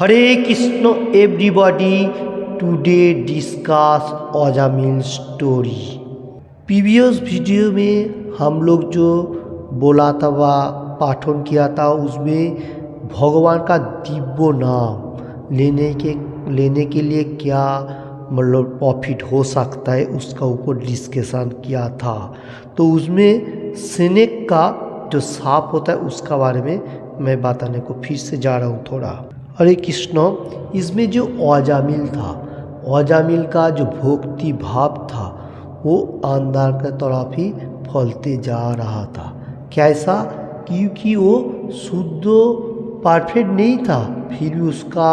हरे Krishna everybody. Today discuss Ajamil story. Previous video में हम लोग जो बोला था व पाठन किया था उसमें भगवान का दिव्य नाम लेने के लिए क्या मतलब प्रॉफिट हो सकता है उसका ऊपर डिस्कशन किया था। तो उसमें स्नेक का जो सांप होता है उसका बारे में मैं बताने को फिर से जा रहा हूँ थोड़ा। हरे कृष्ण। इसमें जो अजामिल था, अजामिल का जो भक्ति भाव था वो अंदर की तरफ ही फैलते जा रहा था। कैसा? क्योंकि वो शुद्ध परफेक्ट नहीं था, फिर भी उसका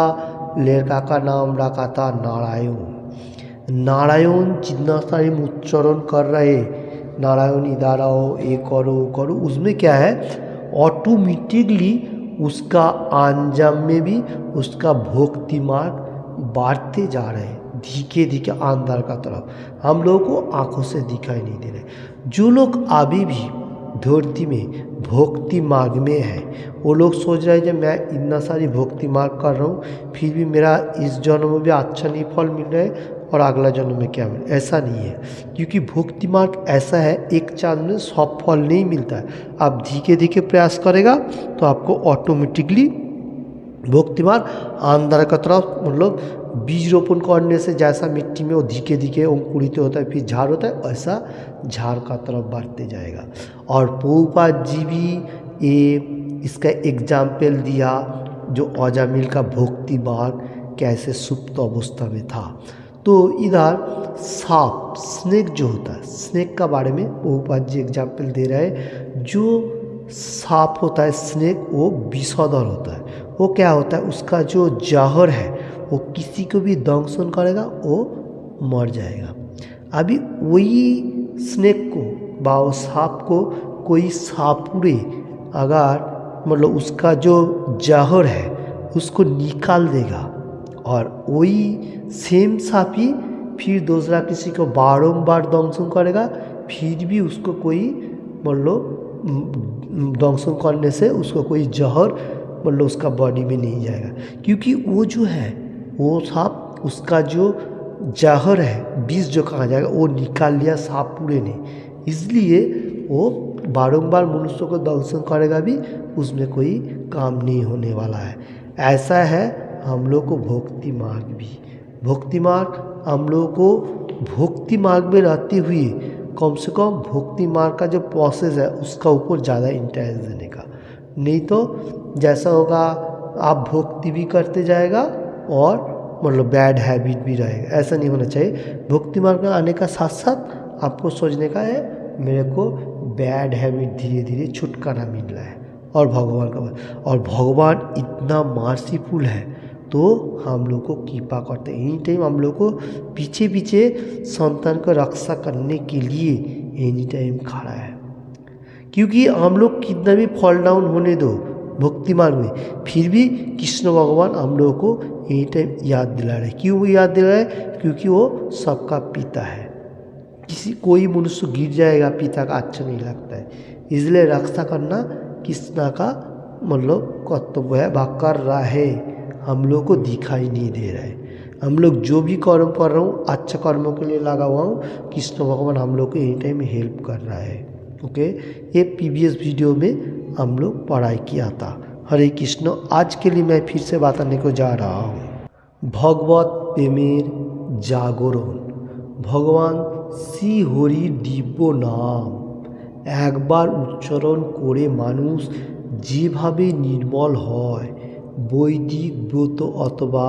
लड़का का नाम रखा था नारायण। नारायण जितना सारे उच्चारण कर रहे, नारायण इधर आओ, ये करो वो करो, उसमें क्या है ऑटोमेटिकली उसका अंजाम में भी उसका भक्ति मार्ग बढ़ते जा रहे हैं धीरे धीरे अंदर का तरफ। हम लोगों को आंखों से दिखाई नहीं दे रहे। जो लोग अभी भी धरती में भक्ति मार्ग में है वो लोग सोच रहे हैं कि मैं इतना सारी भक्ति मार्ग कर रहा हूँ फिर भी मेरा इस जन्म में भी अच्छा नहीं फल मिल रहा है और अगला जन्म में क्या मिले। ऐसा नहीं है, क्योंकि भक्ति मार्ग ऐसा है एक चांद में सब फल नहीं मिलता है। आप धीरे धीरे प्रयास करेगा तो आपको ऑटोमेटिकली भक्ति मार्ग अंदर की तरफ मतलब बीज रोपण करने से जैसा मिट्टी में वो धीरे धीरे अंकुरित होता है फिर झाड़ होता है, ऐसा झाड़ का तरफ बढ़ते जाएगा। और प्रभुपाद जी भी ये इसका एग्जाम्पल दिया जो अजामिल का भक्ति मार्ग कैसे सुप्त अवस्था में था। तो इधर सांप स्नेक जो होता है, स्नेक का बारे में प्रभुपाद जी एग्जाम्पल दे रहे हैं। जो सांप होता है स्नेक वो विषधर होता है। वो क्या होता है उसका जो जहर है वो किसी को भी दंशन करेगा वो मर जाएगा। अभी वही स्नेक को व सांप को कोई सापुरे अगर मतलब उसका जो जहर है उसको निकाल देगा और वही सेम सांप ही फिर दूसरा किसी को बारंबार दंशन करेगा फिर भी उसको कोई मतलब दंशन करने से उसको कोई जहर मतलब उसका बॉडी में नहीं जाएगा, क्योंकि वो जो है वो सांप उसका जो जहर है विष जो कहा जाएगा वो निकाल लिया सांप पूरे ने, इसलिए वो बारंबार मनुष्य को दंशन करेगा भी उसमें कोई काम नहीं होने वाला है। ऐसा है हम लोग को भक्ति मार्ग भी। भक्ति मार्ग हम लोगों को भक्ति मार्ग में रहते हुए कम से कम भक्ति मार्ग का जो प्रोसेस है उसका ऊपर ज़्यादा इंटरेस्ट देने का, नहीं तो जैसा होगा आप भक्ति भी करते जाएगा और मतलब बैड हैबिट भी रहेगा। ऐसा नहीं होना चाहिए। भक्ति मार्ग में आने का साथ साथ आपको सोचने का है मेरे को बैड हैबिट धीरे धीरे छुटकारा मिल रहा है और भगवान का, और भगवान इतना मार्सीफुल है तो हम लोग को कृपा करते हैं। एनी टाइम हम लोग को पीछे पीछे संतान को रक्षा करने के लिए एनी टाइम खड़ा है, क्योंकि हम लोग कितना भी फॉल डाउन होने दो भक्ति मार्ग में फिर भी कृष्ण भगवान हम लोगों को एनी टाइम याद दिला रहे। क्यों वो याद दिला रहे? क्योंकि वो सबका पिता है। कोई मनुष्य गिर जाएगा पिता का अच्छा नहीं लगता है, इसलिए रक्षा करना कृष्ण का मतलब कर्तव्य है, वह कर रहा है, हम लोग को दिखाई नहीं दे रहा है। हम लोग जो भी कर्म कर रहा हूँ अच्छा कर्मों के लिए लगा हुआ हूँ, कृष्ण भगवान हम लोग को एनी टाइम हेल्प कर रहा है। ओके, ये प्रीवियस वीडियो में हम लोग पढ़ाई किया था। हरे कृष्ण। आज के लिए मैं फिर से बताने को जा रहा हूँ भगवत प्रेमेर जागरण। भगवान श्री हरि दिव्य नाम একবার উচ্চারণ করে মানুষ যেভাবে নির্মল হয় বৈদিক ব্রত অথবা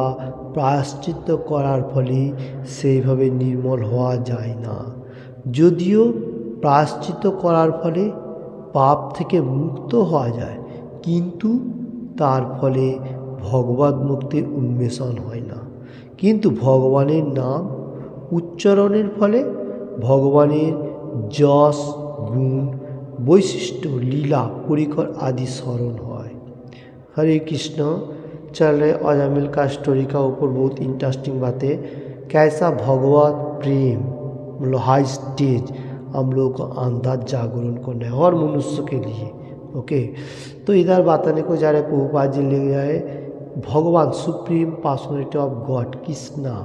প্রায়শ্চিত্ত করার ফলে সেইভাবে নির্মল হওয়া যায় না। যদিও প্রায়শ্চিত্ত করার ফলে পাপ থেকে মুক্ত হওয়া যায় কিন্তু তার ফলে ভগবত মুক্তির উন্মেষণ হয় না। কিন্তু ভগবানের নাম উচ্চারণের ফলে ভগবানের যশ गुण वैशिष्ट्य लीला परिकर आदि स्मरण है। हरे कृष्ण। चल रहे अजामिल का स्टोरी का ऊपर बहुत इंटरेस्टिंग बातें, कैसा भगवत प्रेम मतलब हाई स्टेज हम लोग को अंदर जागरण करना है हर मनुष्य के लिए। ओके, तो इधर बताने को जा रहे प्रभुपाद जी ले गए भगवान supreme personality of God Krishna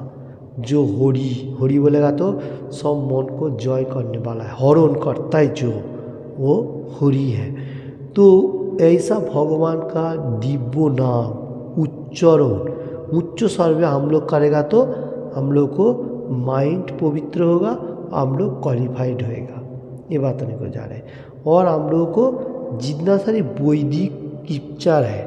जो हरि बोलेगा तो सब मन को जय करने वाला है, हरण करता है जो, वो हरि है। तो ऐसा भगवान का दिव्य नाम उच्चारण उच्च स्वर में हम लोग करेगा तो हम लोग को माइंड पवित्र होगा, हम लोग क्वालिफाइड होएगा, ये बात नहीं को जा रहे हैं। और हम लोगों को जितना सारी वैदिक स्क्रिप्चर है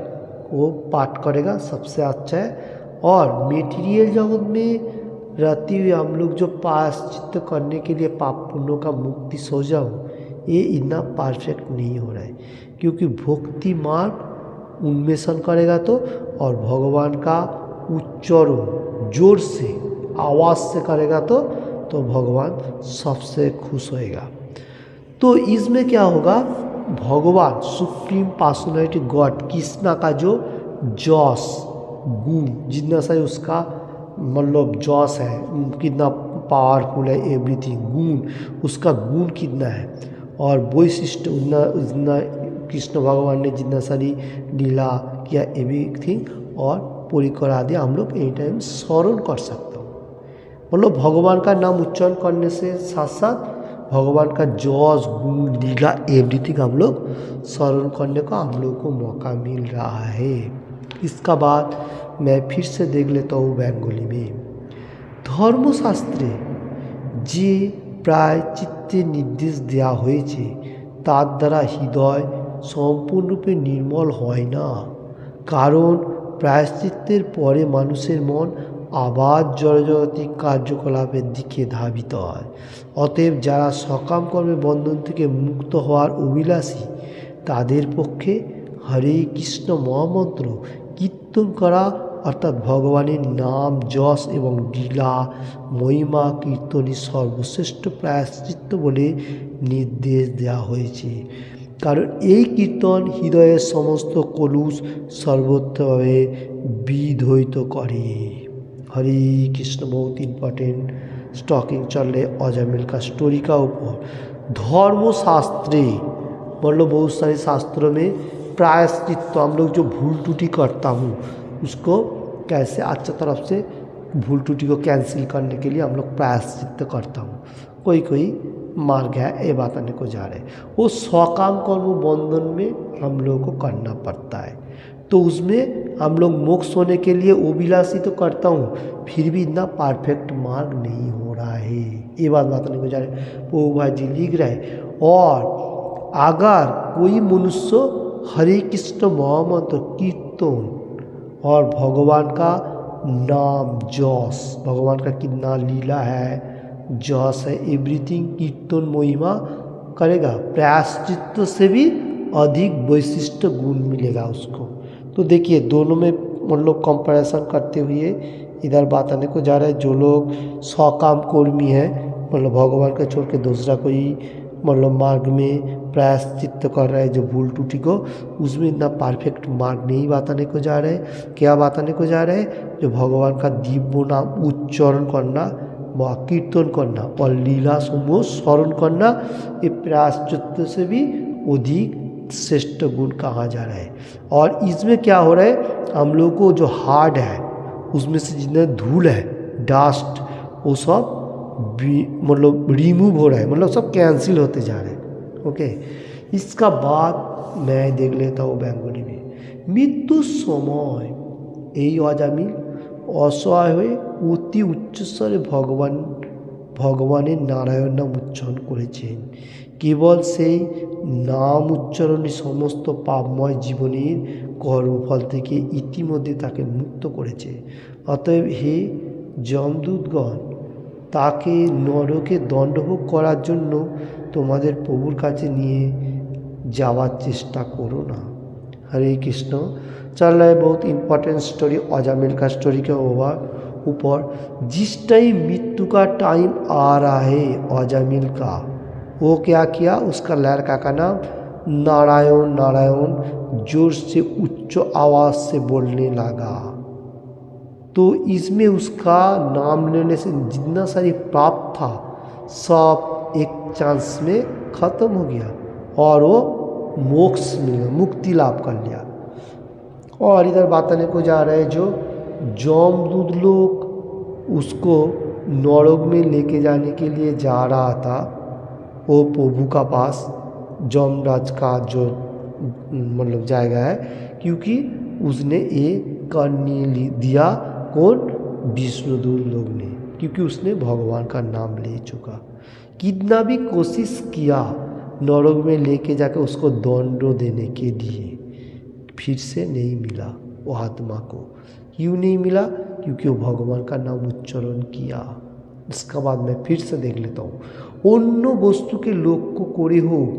वो पाठ करेगा सबसे अच्छा है। और मेटीरियल जगत में रहते हुए हम लोग जो प्रायश्चित करने के लिए पाप पुण्यों का मुक्ति सो जाओ, ये इतना परफेक्ट नहीं हो रहा है, क्योंकि भक्ति मार्ग उन्मेषण करेगा तो, और भगवान का उच्चारण जोर से आवाज़ से करेगा तो भगवान सबसे खुश होएगा। तो इसमें क्या होगा, भगवान सुप्रीम पर्सनैलिटी गॉड कृष्णा का जो जॉस गुण जितना सा उसका मतलब जॉस है, कितना पावरफुल है, एवरीथिंग गुण उसका गुण कितना है, और वैशिष्ट उतना कृष्ण भगवान ने जितना सारी लीला किया एवरीथिंग और पूरी करा दिया, हम लोग एनी टाइम स्मरण कर सकते हो। मतलब भगवान का नाम उच्चारण करने से साथ साथ भगवान का जॉस गुण लीला एवरीथिंग हम लोग स्मरण करने का हम लोग को मौका मिल रहा है। इसका बाद मैं फिर से देख लेता हूँ बेंगली में। ধর্মশাস্ত্রে যে প্রায়শ্চিত্তে নির্দেশ দেওয়া হয়েছে তার দ্বারা হৃদয় সম্পূর্ণরূপে নির্মল হয় না, কারণ প্রায়শ্চিত্তের পরে মানুষের মন আবার জড়জাগতিক কার্যকলাপের দিকে ধাবিত হয়। অতএব যারা সকাম কর্মে বন্ধন থেকে মুক্ত হওয়ার অভিলাষী তাদের পক্ষে হরে কৃষ্ণ মহামন্ত্র কীর্তন করা অর্থাৎ ভগবানের নাম যশ এবং লীলা মহিমা কীর্তনই সর্বশ্রেষ্ঠ প্রায়শ্চিত্ত বলে নির্দেশ দেওয়া হয়েছে, কারণ এই কীর্তন হৃদয়ের সমস্ত কলুষ সর্বত্রভাবে বিধৌত করে। हरे कृष्ण बहुत इम्पोर्टेंट स्टॉकिंग चल रहे अजामिल का स्टोरी का ऊपर। धर्मशास्त्रे मतलब बहुत सारे शास्त्रों में प्रायश्चित्त हम लोग जो भूल टूटी करता हूँ उसको कैसे अच्छा तरफ से भूल टूटी को कैंसिल करने के लिए हम लोग प्रायश्चित्त करता हूँ। कोई मार गया ये बात आने को जा रहे, वो स्वकाम कर्म बंधन में हम लोगों को करना पड़ता है। तो उसमें हम लोग मोक्ष होने के लिए अभिलाषी तो करता हूँ, फिर भी इतना परफेक्ट मार्ग नहीं हो रहा है, ये बात बताने को जा रहे। वो भाई जी लिख रहे हैं। और अगर कोई मनुष्य हरे कृष्ण महामंत्र कीर्तन और भगवान का नाम जस, भगवान का कितना लीला है जस है एवरीथिंग कीर्तन महिमा करेगा, प्रायश्चित्त से भी अधिक वैशिष्ट गुण मिलेगा उसको। तो देखिए दोनों में मतलब कंपैरिजन करते हुए इधर बात आने को जा रहा है। जो लोग स्वकाम कर्मी है मतलब भगवान का छोड़ के दूसरा कोई मतलब मार्ग में प्रायश्चित्त कर रहा है जो भूल टूटी को, उसमें इतना परफेक्ट मार्ग नहीं बताने को जा रहे हैं। क्या बताने को जा रहे हैं, जो भगवान का दिव्य नाम उच्चारण करना व कीर्तन करना और लीला समूह स्मरण करना, ये प्रायश्चित्त से भी अधिक श्रेष्ठ गुण कहा जा रहा है। और इसमें क्या हो रहा है, हम लोग को जो हार्ड है उसमें से जितने धूल है डस्ट वो सब मतलब रिमूव हो रहा है, मतलब सब कैंसिल होते जा रहे हैं। ओके, इसका बाद मैं देख लेता हूँ बेंगली में। मृत्यु समय এই অজামিল অসহায় হয়ে অতি উচ্চস্বরে ভগবানের নারায়ণ নাম উচ্চারণ করেছেন। কেবল সেই নাম উচ্চারণই সমস্ত পাপময় জীবনের কর্মফল থেকে ইতিমধ্যে তাকে মুক্ত করেছে। অতএব হে যমদূতগণ, তাকে নরকে দণ্ডভোগ করার জন্য তোমাদের প্রভুর কাছে নিয়ে যাওয়ার চেষ্টা করো না। हरे कृष्ण चल रहा है बहुत इम्पोर्टेंट स्टोरी अजामिल का स्टोरी के ऊपर। जिस टाइम मृत्यु का टाइम आ रहा है अजामिल का, वो क्या किया, उसका लड़का का नाम नारायण नारायण जोर से उच्च आवाज़ से बोलने लगा। तो इसमें उसका नाम लेने से जितना सारी पाप था सब एक चांस में ख़त्म हो गया और वो मोक्ष मिल गया, मुक्ति लाभ कर लिया। और इधर बताने को जा रहे हैं जो जमदूत लोग उसको नरक में लेके जाने के लिए जा रहा था, वो प्रभु का पास जमराज का जो मतलब जाएगा है, क्योंकि उसने ये कर नहीं दिया। कौन? विष्णुदूत लोग ने, क्योंकि उसने भगवान का नाम ले चुका। कितना भी कोशिश किया नरक में लेके जाकर उसको दंड देने के लिए, फिर से नहीं मिला वो आत्मा को। क्यों नहीं मिला? क्योंकि वो भगवान का नाम उच्चारण किया। इसका बाद मैं फिर से देख लेता हूँ। অন্য বস্তুকে লক্ষ্য করে হোক,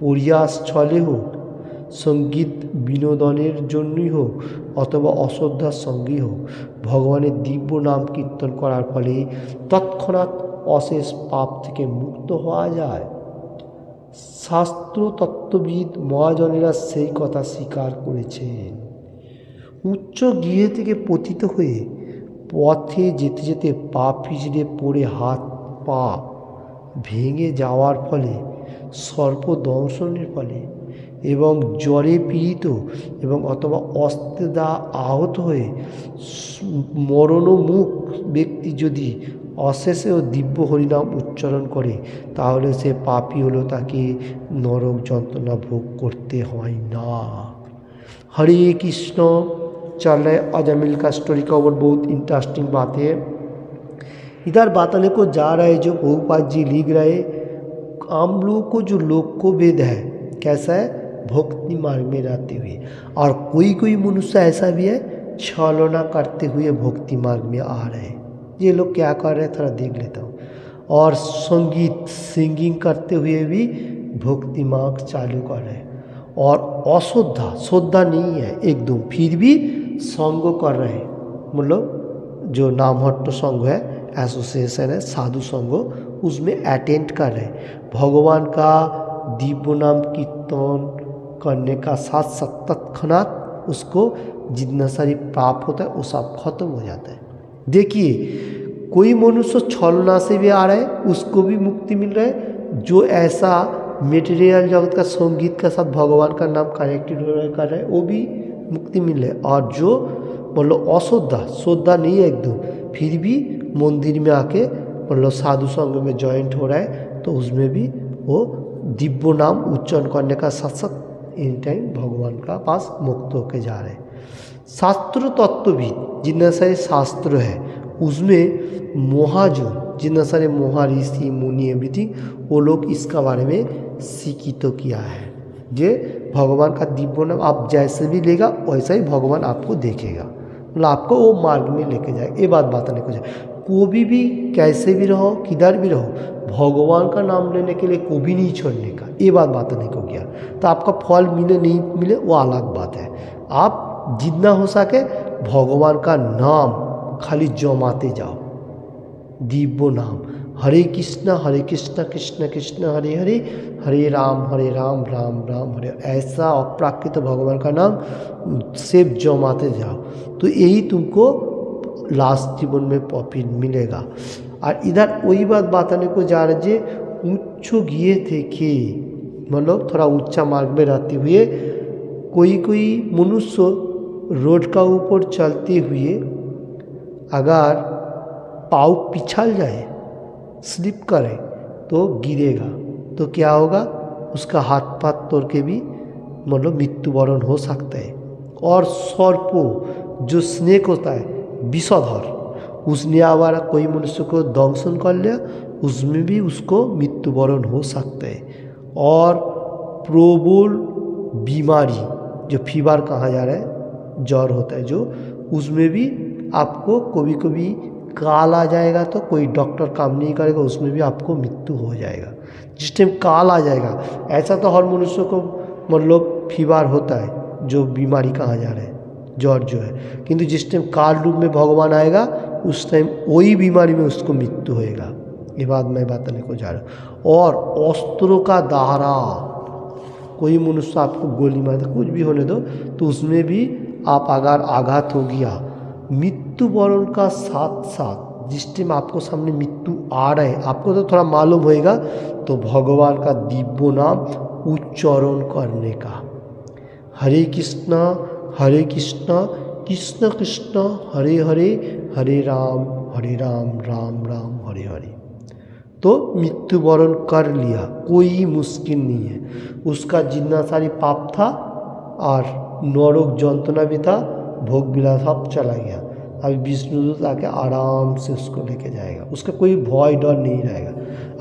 পরিহাস ছলে হোক, সঙ্গীত বিনোদনের জন্যই হোক অথবা অশ্রদ্ধার সঙ্গেই হোক, ভগবানের দিব্য নাম কীর্তন করার ফলে তৎক্ষণাৎ অশেষ পাপ থেকে মুক্ত হওয়া যায়। শাস্ত্র তত্ত্ববিদ মহাজনেরা সেই কথা স্বীকার করেছেন। উচ্চ গৃহ থেকে পতিত হয়ে পথে যেতে যেতে পা পিছড়ে পড়ে হাত পা ভেঙে যাওয়ার ফলে, সর্পদংশনের ফলে এবং জ্বরে পীড়িত এবং অথবা অস্ত্রে দ্বারা আহত হয়ে মরণোন্মুখ ব্যক্তি যদি অশেষে ও দিব্য হরিনাম উচ্চারণ করে, তাহলে সে পাপী হলো, তাকে নরক যন্ত্রণা ভোগ করতে হয় না। हरे कृष्ण। चल रहे अजामिल का स्टोरी का ऊपर बहुत इंटरेस्टिंग बात है। इधर बताने को जा रहे जो प्रभुपाद जी लिख रहे, हम लोगों को जो लोक को वेद है कैसा है, भक्ति मार्ग में रहते हुए, और कोई कोई मनुष्य ऐसा भी है छलना करते हुए भक्ति मार्ग में आ रहे हैं। ये लोग क्या कर रहे हैं थोड़ा देख लेता हूँ। और संगीत सिंगिंग करते हुए भी भक्ति मार्ग चालू कर रहे हैं, और अश्रद्धा श्रद्धा नहीं है एकदम, फिर भी संग कर रहे हैं, मतलब जो नामहट्ट संघ है, एसोसिएशन है, साधु संघ, उसमें अटेंड कर रहे हैं। भगवान का दिव्य नाम कीर्तन करने का साथ साथ तत्क्षणात उसको जितना सारी पाप होता है वो सब खत्म हो जाता है। देखिए, कोई मनुष्य छलना से भी आ रहा है, उसको भी मुक्ति मिल रहा है। जो ऐसा मेटेरियल जगत का संगीत के साथ भगवान का नाम कनेक्टेड कर रहा है, वो भी मुक्ति मिल रहा है। और जो मतलब अश्रद्धा श्रद्धा नहीं है एकदम, फिर भी मंदिर में आके मतलब साधु संघ में ज्वाइंट हो रहा है, तो उसमें भी वो दिव्य नाम उच्चारण करने का साथ साथ इन टाइम भगवान का पास मुक्त होके जा रहे हैं। शास्त्र तत्वविद जितना सारे शास्त्र है, उसमें महाजन जितना सारे महा ऋषि मुनि एवरीथिंग, वो लोग इसका बारे में सीखित किया है। जे भगवान का दिव्य नाम आप जैसे भी लेगा वैसा ही भगवान आपको देखेगा, मतलब आपको वो मार्ग में लेके जाएगा। ये बात बताने को जाए, कभी भी कैसे भी रहो, किधर भी रहो, भगवान का नाम लेने के लिए कभी नहीं छोड़ने का, ये बात बताने को गया। तो आपका फल मिले नहीं मिले वो अलग बात है। आप जितना हो सके भगवान का नाम खाली जमाते जाओ, दिव्य नाम। हरे कृष्ण कृष्ण कृष्ण हरे हरे, हरे राम राम राम हरे, ऐसा अप्राकृत भगवान का नाम सिर्फ जमाते जाओ, तो यही तुमको लास्ट जीवन में प्रॉफिट मिलेगा। और इधर वही बात बताने को जा रहे जे उच्च गिए थे कि मतलब थोड़ा ऊंचा मार्ग में रहते हुए कोई मनुष्य रोड का ऊपर चलते हुए अगर पाँव पिछल जाए, स्लिप करे, तो गिरेगा, तो क्या होगा, उसका हाथ पाथ तोड़ के भी मतलब मृत्युवरण हो सकता है। और सर्पो जो स्नेक होता है विषधर, उसने आवारा कोई मनुष्य को दंशन कर लिया, उसमें भी उसको मृत्युवरण हो सकता है। और प्रबल बीमारी जो फीवर कहा जा रहा है, ज्वर होता है जो, उसमें भी आपको कभी कभी काल आ जाएगा, तो कोई डॉक्टर काम नहीं करेगा, उसमें भी आपको मृत्यु हो जाएगा। जिस टाइम काल आ जाएगा, ऐसा तो हर मनुष्य को मतलब फीवर होता है, जो बीमारी कहा जा रहा है ज्वर जो है, किंतु जिस टाइम काल रूप में भगवान आएगा उस टाइम वही बीमारी में उसको मृत्यु होएगा। ये बात मैं बताने को जा रहा हूँ। और अस्त्रों का दाहरा, कोई मनुष्य आपको गोली मार दे, कुछ भी होने दो, तो उसमें भी आप अगर आघात हो गया, मृत्युवरण का साथ साथ जिस टाइम आपको सामने मृत्यु आ रहा है, आपको तो थोड़ा मालूम होएगा, तो भगवान का दिव्य नाम उच्चारण करने का, हरे कृष्ण हरे कृष्ण कृष्ण कृष्ण हरे हरे हरे राम राम राम हरे हरे। तो मृत्युवरण कर लिया, कोई मुश्किल नहीं है। उसका जितना सारी पाप था और नरक जंत्रणा भी था, भोग विलास सब चला गया। अभी विष्णुदूत आके आराम से उसको लेके जाएगा, उसका कोई भय डर नहीं रहेगा।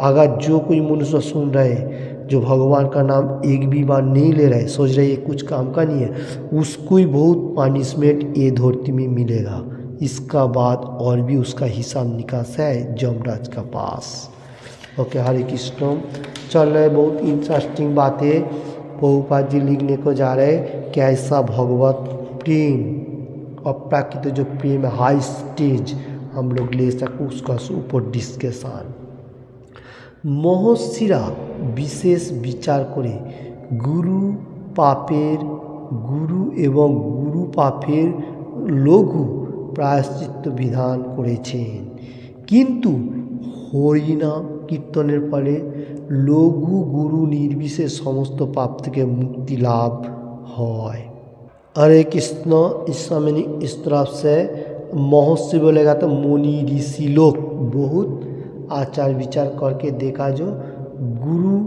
अगर जो कोई मनुष्य सुन रहे जो भगवान का नाम एक भी बार नहीं ले रहे, सोच रहे ये कुछ काम का नहीं है, उसको ही बहुत पनिशमेंट ये धरती में मिलेगा। इसका बाद और भी उसका हिसाब निकास है यमराज का पास। ओके, हरे कृष्ण। चल रहे बहुत इंटरेस्टिंग बातें प्रभुपाद जी लिखने को जा रहे, कैसा भगवत प्रेम अप्राकृत जो प्रेम है, हाई स्टेज हम लोग ले सकें, उसका ऊपर डिस्कशन। महर्षिरा विशेष विचार करे गुरु এবং গুরু পাপের লঘু প্রায়শ্চিত্ত বিধান করেছেন, কিন্তু হরিনাম কীর্তনের ফলে লঘু গুরু নির্বিশেষ সমস্ত পাপ থেকে মুক্তি লাভ হয়। हरे कृष्ण। इस समय इस तरफ से महर्षि बोलेगा तो मुनि ऋषि लोग बहुत आचार विचार करके देखा जो गुरु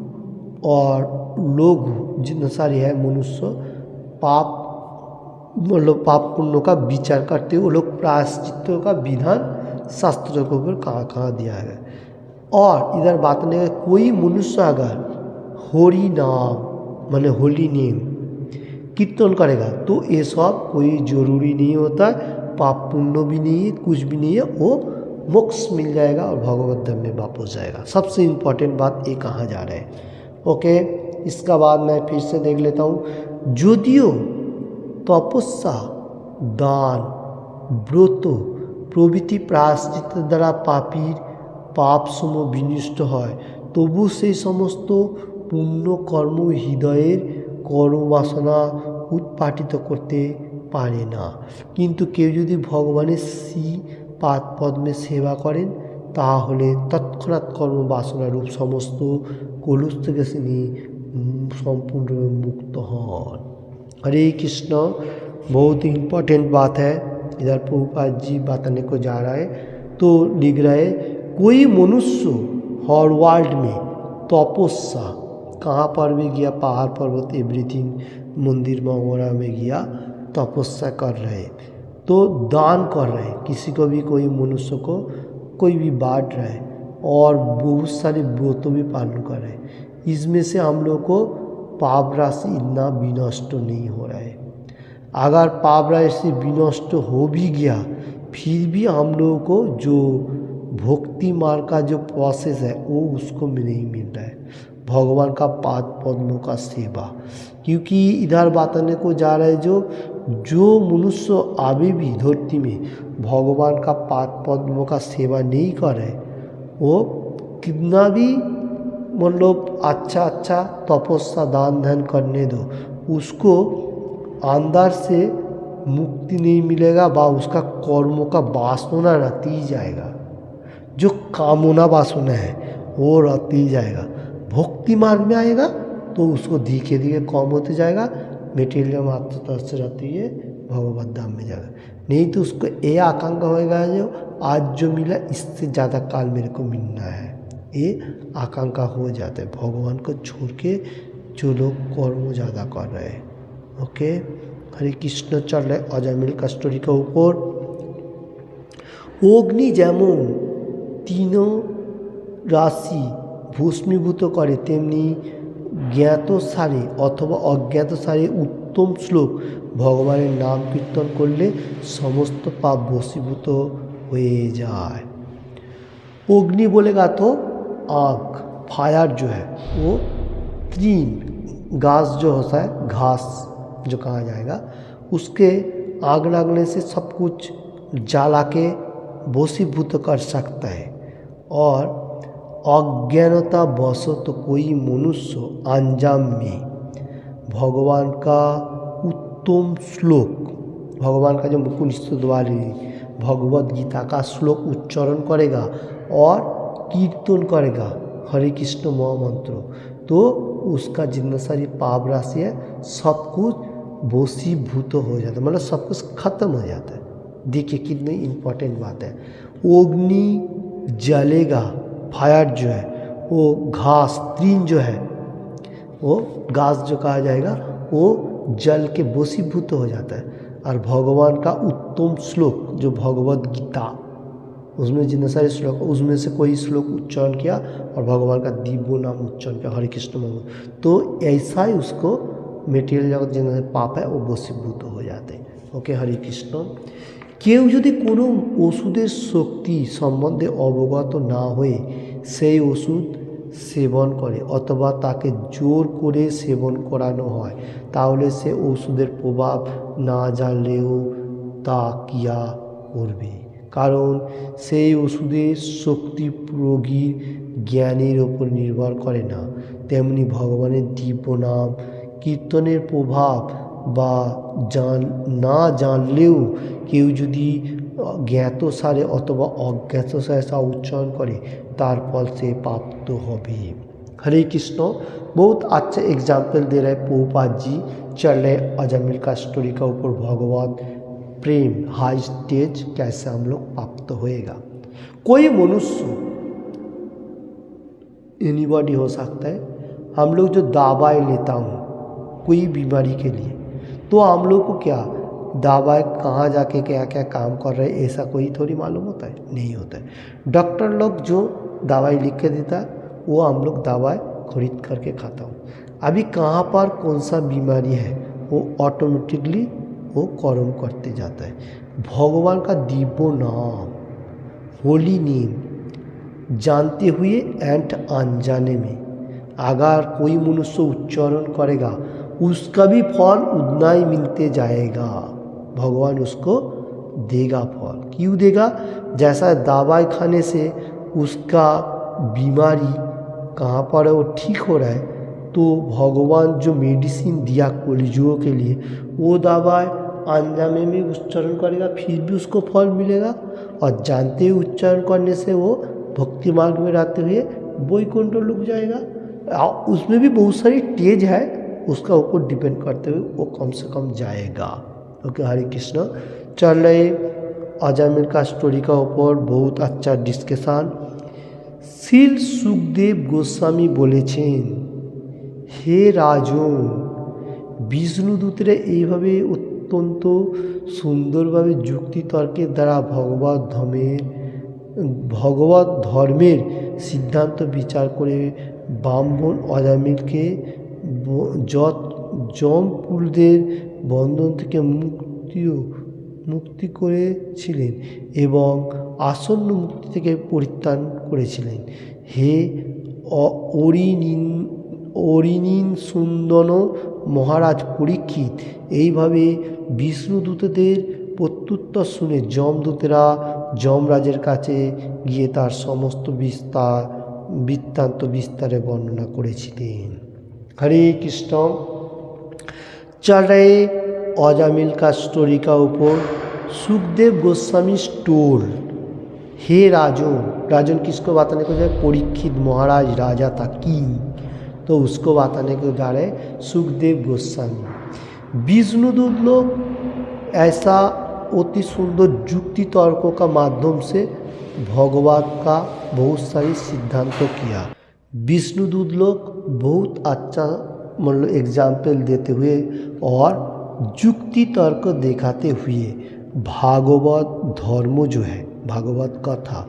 और लघु जितना सारी है मनुष्य पाप मतलब पाप पुण्य का विचार करते वो लोग प्रायश्चित्त का विधान शास्त्रों के ऊपर कहाँ कहाँ दिया है। और इधर बात नहीं, कोई मनुष्य अगर हरि नाम माने होली नेम कीर्तन करेगा तो ये सब कोई ज़रूरी नहीं होता है, पाप पुण्य भी नहीं है, कुछ भी नहीं है, वो मोक्ष मिल जाएगा और भगवत धाम में वापस जाएगा। सबसे इम्पोर्टेंट बात ये कहाँ जा रहे हैं। ओके, इसका बाद मैं फिर से देख लेता हूँ। যদিও তপস্যা দান ব্রত প্রভৃতি প্রায়শ্চিত্ত দ্বারা পাপীর পাপসমূহ বিনষ্ট হয়, তবু সেই সমস্ত পুণ্যকর্ম হৃদয়ের কর্মবাসনা উৎপাটিত করতে পারে না। কিন্তু কেউ যদি ভগবানের শ্রী পাদ পদ্মে সেবা করেন তাহলে তৎক্ষণাৎ কর্মবাসনা রূপ সমস্ত কলুষ থেকে তিনি संपूर्ण मुक्त हन। हरे कृष्ण। बहुत इम्पोर्टेंट बात है, इधर प्रभुपाद जी बताने को जा रहा है। तो लिख रहे कोई मनुष्य हर वर्ल्ड में तपस्या कहाँ पर भी गया, पहाड़ पर्वत एवरीथिंग मंदिर वगैरह में गया, तपस्या कर रहे, तो दान कर रहे, किसी को भी कोई मनुष्य को कोई भी बांट रहे और बहुत सारे व्रतों भी पालन कर रहे, इसमें से हम लोग को पाप राशि इतना विनष्ट नहीं हो रहा है। अगर पाप राशि विनष्ट हो भी गया फिर भी हम लोगों को जो भक्ति मार्ग का जो प्रोसेस है वो उसको नहीं मिल रहा है, भगवान का पाद पद्मों का सेवा। क्योंकि इधर बताने को जा रहा है जो मनुष्य अभी भी धरती में भगवान का पाद पद्मों का सेवा नहीं कर रहे, वो कितना भी मतलब अच्छा तपस्या दान ध्यान करने दो, उसको अंदर से मुक्ति नहीं मिलेगा, बा उसका कर्मों का वासना रहती ही जाएगा, जो कामना वासना है वो रहती ही जाएगा। भक्ति मार्ग में आएगा तो उसको धीरे धीरे कम होते जाएगा, मेटेरियल मात्रता से रहती है भगवत धाम में जाएगा। नहीं तो उसको ये आकांक्षा होएगा जो आज जो मिला इससे ज़्यादा काल मेरे को मिलना है, ये आकांक्षा हो जाता है भगवान को छोड़ के जो लोग कर्म ज़्यादा कर रहे हैं। ओके, हरे कृष्ण। चल रहे अजामिल का स्टोरी के ऊपर। अग्नि जेमन तीनों राशि भस्मीभूत करे तेमনি জ্ঞাত সারে অথবা অজ্ঞাত সারে উত্তম শ্লোক ভগবানের নাম কীর্তন করলে সমস্ত পাপ ভস্মীভূত হয়ে যায়। अग्नि बोलेगा तो आग, फायर जो है वो 3 घास जो होता है, घास जो कहा जाएगा, उसके आग लगने से सब कुछ जला के भस्मीभूत कर सकता है। और अज्ञानता वशत तो कोई मनुष्य अंजाम में भगवान का उत्तम श्लोक, भगवान का जो मुकुंद द्वारे भगवत गीता का श्लोक उच्चारण करेगा और कीर्तन करेगा हरे कृष्ण महामंत्र, तो उसका जितना सारी पाप राशि है सब कुछ वशीभूत हो जाता है, मतलब सब कुछ खत्म हो जाता है। देखिए कितनी इम्पोर्टेंट बात है। अग्नि जलेगा, फायर जो है वो घास तृण जो है वो घास जो कहा जाएगा वो जल के वशीभूत हो जाता है। और भगवान का उत्तम श्लोक जो भगवद गीता, उसमें जितने सारे श्लोक उसमें से कोई श्लोक उच्चारण किया और भगवान का दिव्य नाम उच्चारण किया, हरे कृष्ण मंगल, तो ऐसा ही उसको मेटेरियल जगत जिनसे पाप है वो वशीभूत हो जाते हैं। ओके, हरे कृष्ण। কেউ যদি কোনো ওষুধের শক্তি সম্বন্ধে অবগত না হয়ে সেই ওষুধ সেবন করে অথবা তাকে জোর করে সেবন করানো হয় তাহলে সে ওষুধের প্রভাব না জানলেও তা ক্রিয়া করবে, কারণ সেই ওষুধের শক্তি রোগীর জ্ঞানের ওপর নির্ভর করে না। তেমনি ভগবানের দিব্য নাম কীর্তনের প্রভাব বা না জানলেও কেউ যদি জ্ঞাতসারে অথবা অজ্ঞাতসারে তা উচ্চারণ করে তার ফল সে प्राप्त হবে। हरे कृष्ण। बहुत अच्छा एग्जाम्पल दे रहे प्रभुपाद जी, चल रहे अजामिल का स्टोरी का ऊपर भगवत प्रेम हाई स्टेज कैसे हम लोग प्राप्त होएगा। कोई मनुष्य एनीबॉडी हो सकता है, हम लोग जो दवाई लेता हूँ कोई बीमारी के लिए, तो हम लोग को क्या दवाई कहाँ जाके क्या क्या काम कर रहे हैं ऐसा कोई थोड़ी मालूम होता है, नहीं होता है। डॉक्टर लोग जो दवाई लिख के देता है वो हम लोग दवाई खरीद करके खाता हूँ। अभी कहाँ पर कौन सा बीमारी है वो ऑटोमेटिकली वो कर्म करते जाता है। भगवान का दिव्य नाम होली नेम जानते हुए एंड अनजाने में अगर कोई मनुष्य उच्चारण करेगा उसका भी फल उतना ही मिलते जाएगा, भगवान उसको देगा फल। क्यों देगा? जैसा दवाई खाने से उसका बीमारी कहाँ पर है वो ठीक हो रहा है, तो भगवान जो मेडिसिन दिया कलिजुगों के लिए वो दवाई अनजाने में उच्चारण करेगा फिर भी उसको फल मिलेगा, और जानते हुए उच्चारण करने से वो भक्ति मार्ग में रहते हुए वैकुंठ लोक जाएगा। उसमें भी बहुत सारी तेज है, उसका ऊपर डिपेंड करते हुए वो कम से कम जाएगा। ओके, हरे कृष्ण। चल रहे अजामिल का स्टोरी का ऊपर बहुत अच्छा डिस्कशन। শিল সুখদেব গোস্বামী বলেছেন, হে রাজন, বিষ্ণুদূতরা এইভাবে অত্যন্ত সুন্দরভাবে যুক্তিতর্কের দ্বারা ভগবত ধর্মের সিদ্ধান্ত বিচার করে ব্রাহ্মণ অজামিলকে যমপুরদের বন্ধন থেকে মুক্তি করেছিলেন এবং আসন্ন মুক্তি থেকে পরিত্রাণ করেছিলেন। হে অরিনিন সুন্দন মহারাজ পরীক্ষিত, এইভাবে বিষ্ণুদূতদের প্রত্যুত্তর শুনে যমদূতেরা যমরাজের কাছে গিয়ে তার সমস্ত বৃত্তান্ত বিস্তারে বর্ণনা করেছিলেন। हरे कृष्ण। चल रहे अजामिल का स्टोरी का ऊपर सुखदेव गोस्वामी स्टोर, हे राजन, राजन किसको बताने को जाए? परीक्षित महाराज राजा था, किंग, तो उसको बताने को जा रहे सुखदेव गोस्वामी। विष्णुदूत लोग ऐसा अति सुंदर युक्ति तर्कों का माध्यम से भगवान का बहुत सारी सिद्धांतों किया। विष्णुदूत लोग बहुत अच्छा मतलब एग्जाम्पल देते हुए और युक्ति तर्क दिखाते हुए भागवत धर्म जो है भागवत कथा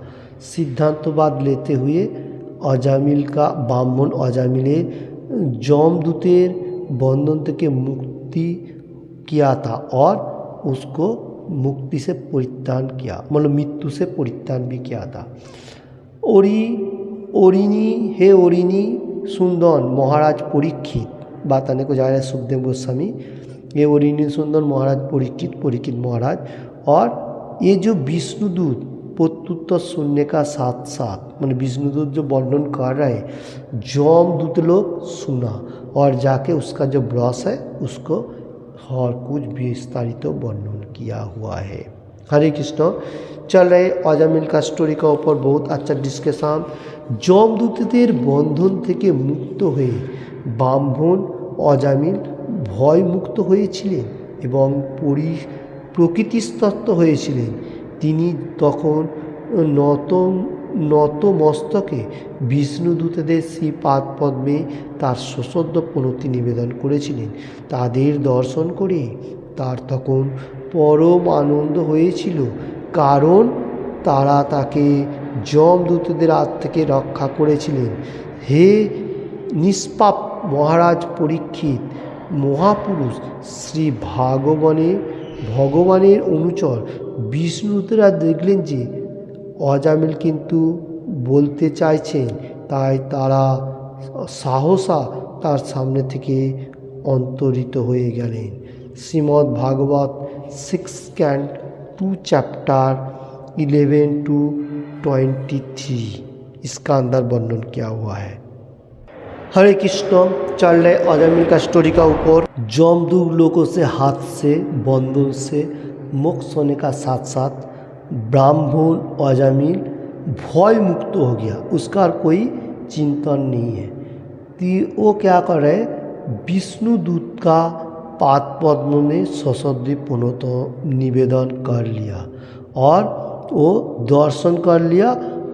सिद्धांतवाद लेते हुए अजामिल का ब्राह्मण अजामिलेर जमदूतेर बंधन থেকে मुक्ति किया था और उसको मुक्ति से परित्राण किया, मतलब मृत्यु से परित्राण भी किया था। हे ओरिनी सुंदन महाराज परीक्षित बताने को जा रहे हैं सुखदेव गोस्वामी। ये ओरिनी सुंदन महाराज परीक्षित महाराज, और ये जो विष्णुदूत प्रत्युत्तर सुनने का साथ साथ मतलब विष्णुदूत जो वर्णन कर रहे हैं जमदूत लोग सुना और जाके उसका जो ब्रश है उसको और कुछ विस्तारित वर्णन किया हुआ है। हरे कृष्ण। चल रहे अजामिल का स्टोरी का ऊपर बहुत अच्छा डिस्कशन। যমদূতদের বন্ধন থেকে মুক্ত হয়ে ব্রাহ্মণ অজামিল ভয়মুক্ত হয়েছিলেন এবং প্রকৃতিস্তত্ত্ব হয়েছিলেন, তিনি তখন নত মস্তকে বিষ্ণুদূতদের সেই পাদপদ্মে তার সশ্রদ্ধ প্রণতি নিবেদন করেছিলেন। তাদের দর্শন করে তার তখন পরম আনন্দ হয়েছিল, কারণ তারা তাকে যমদূতদের হাত থেকে রক্ষা করেছিলেন। হে নিষ্পাপ মহারাজ পরীক্ষিত, মহাপুরুষ শ্রী ভগবানের অনুচর বিষ্ণুদূতরা দেখলেন যে অজামিল কিন্তু বলতে চাইছেন, তাই তারা সাহসা তার সামনে থেকে অন্তরিত হয়ে গেলেন। Shrimad Bhagavat 6 canto 2 chapter 11 to 23 इसका अंदर वर्णन किया हुआ है। हरे कृष्ण। चल रहे अजामिल का स्टोरी का ऊपर जमदूत लोगों से हाथ से बंधन से मोक्ष होने का साथ साथ ब्राह्मण अजामिल भय मुक्त हो गया, उसका कोई चिंतन नहीं है। तो वो क्या कर रहे, विष्णुदूत का पाद पद्म में सश्रद्ध पुनः निवेदन कर लिया और वो दर्शन कर लिया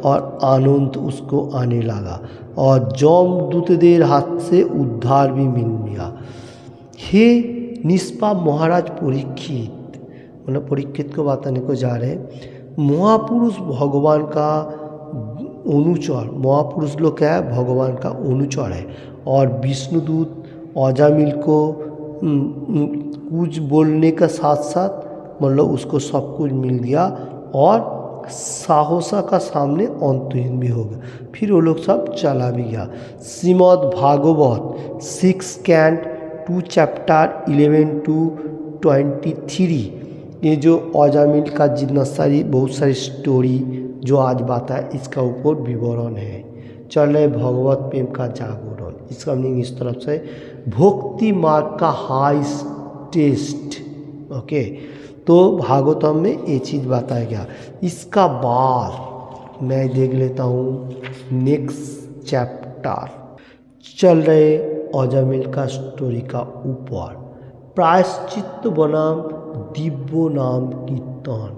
और आनंद उसको आने लगा और जमदूतদের हाथ से उद्धार भी मिल गया। हे निष्पाप महाराज परीक्षित, मतलब परीक्षित को बताने को जा रहे हैं, महापुरुष भगवान का अनुचर, महापुरुष लोग क्या है, भगवान का अनुचर है। और विष्णुदूत अजामिल को कुछ बोलने का साथ साथ मतलब उसको सब कुछ मिल गया और साहसा का सामने अंतहीन भी हो गया। फिर वो लोग सब चला भी गया। Shrimad Bhagavat 6 canto 2 chapter 11 to 23 ये जो अजामिल का जितना सारी बहुत सारी स्टोरी जो आज बात है इसका ऊपर विवरण है। चल रहे भगवत प्रेम का जागरण, इसका मीनिंग इस तरफ से भक्ति मार्ग का हाई टेस्ट। ओके, तो भागवतम में ये चीज़ बताया गया। इसका बाद मैं देख लेता हूँ नेक्स्ट चैप्टर। चल रहे अजामिल का स्टोरी का ऊपर प्रायश्चित्त बनाम दिव्य नाम कीर्तन,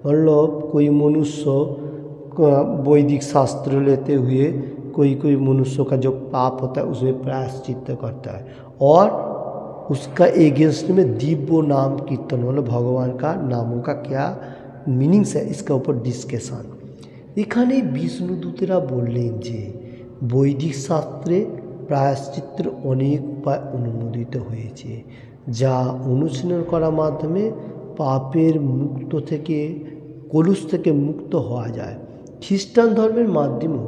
मतलब कोई मनुष्य वैदिक शास्त्र लेते हुए कोई मनुष्य का जो पाप होता है उसमें प्रायश्चित्त करता है और उसका एगेंस्ट में दिव्य नाम कीर्तन, मतलब भगवान का नामों का क्या मीनिंग्स है इसका ऊपर डिस्कशन। এখানে বিষ্ণুদূতেরা বললেন যে বৈদিক শাস্ত্রে প্রায়শ্চিত্র অনেক উপায় অনুমোদিত হয়েছে, যা অনুশীলন করার মাধ্যমে পাপের মুক্ত থেকে কলুষ থেকে মুক্ত হওয়া যায়। খ্রিস্টান ধর্মের মাধ্যমেও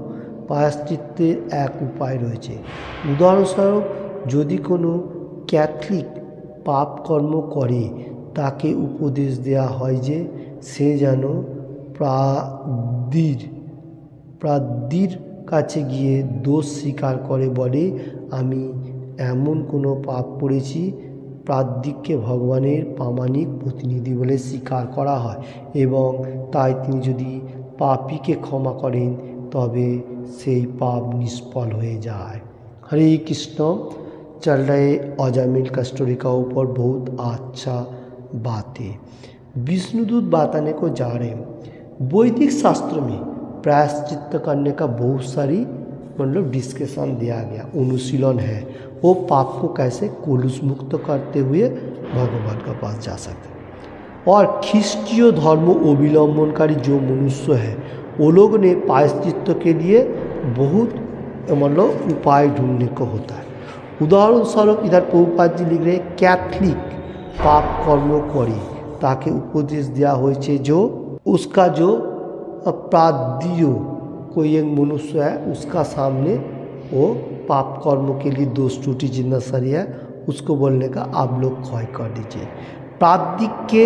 প্রায়শ্চিত্তের এক উপায় রয়েছে। উদাহরণস্বরূপ যদি কোনো ক্যাথলিক পাপ কর্ম করে তাকে উপদেশ দেওয়া হয় যে সে যেন প্রাদ্দির কাছে গিয়ে দোষ স্বীকার করে বলে, আমি এমন কোনো পাপ করেছি। প্রাদ্দিককে ভগবানের প্রামাণিক প্রতিনিধি বলে স্বীকার করা হয় এবং তাই তিনি যদি পাপীকে ক্ষমা করেন তবে সেই পাপ निष्फल হয়ে যায়। हरे कृष्ण। चल रहे अजामिल का स्टोरी का ऊपर बहुत अच्छा बातें विष्णुदूत बताने को जा रहे हैं। वैदिक शास्त्र में प्रायश्चित्त करने का बहुत सारी मतलब डिस्कशन दिया गया, अनुशीलन है, वो पाप को कैसे कलुष मुक्त करते हुए भगवान के पास जा सकते। और ख्रिस्टीय धर्म अवलंबनकारी जो मनुष्य है वो लोग ने प्रायश्चित्त के लिए बहुत मतलब उपाय ढूंढने को होता है। उदाहरणस्वरूप इधर प्रभुपाद जी लिख रहे कैथलिक पाप कर्म करे ताकि उपदेश दिया होइछे जो उसका जो प्राद्य कोई एक मनुष्य है उसका सामने वो पाप कर्म के लिए दोष त्रुटि जितना सही है उसको बोलने का आप लोग क्षय कर दीजिए। प्राद्दिक के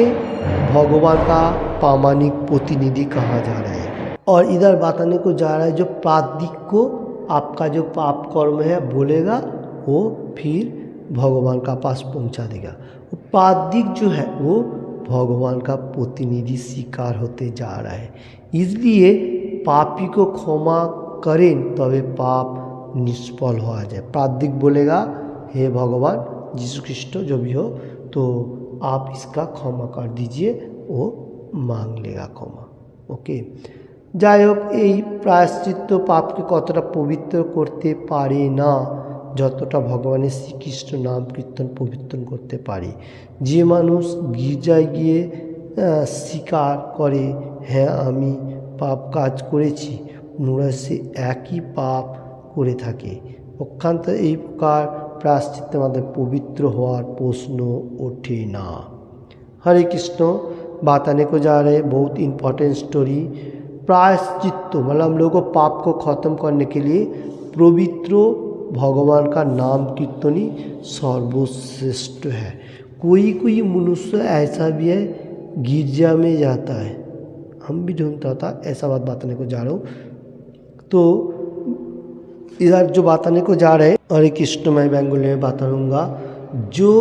भगवान का प्रामाणिक प्रतिनिधि कहा जा रहा है और इधर बताने को जा रहा है जो प्राद्दिक को आपका जो पाप कर्म है बोलेगा वो फिर भगवान का पास पहुंचा देगा। प्राद्दिक जो है वो भगवान का प्रतिनिधि स्वीकार होते जा रहा है, इसलिए पापी को क्षमा करें तबे पाप निष्फल हो जाए। प्राद्दिक बोलेगा हे भगवान यीशु ख्रिस्ट जो भी हो, तो आप इसका क्षमा कर दीजिए, वो मांग लेगा क्षमा। ओके, যাই হোক, এই প্রায়শ্চিত্ত পাপকে কতটা পবিত্র করতে পারে না যতটা ভগবানের শ্রীকৃষ্ণ নাম কীর্তন পবিত্র করতে পারে। যে মানুষ গির্জায় গিয়ে স্বীকার করে হ্যাঁ আমি পাপ কাজ করেছি, পুনরায় সে একই পাপ করে থাকে। পক্ষান্তরে এই প্রকার প্রায়শ্চিত্তের মাধ্যমে পবিত্র হওয়ার প্রশ্ন ওঠে না। हरे कृष्ण, बताने को जा रहे बहुत इम्पोर्टेंट स्टोरी। प्रायश्चित्त मतलब हम लोगों को पाप को ख़त्म करने के लिए पवित्र भगवान का नाम कीर्तन ही सर्वश्रेष्ठ है। कोई मनुष्य ऐसा भी है गिरजा में जाता है, हम भी ढूंढता था, ऐसा बात बताने को जा रहा हूँ। तो इधर जो बताने को जा रहे हैं, हरे कृष्ण, मैं बेंगली में बताऊँगा। जो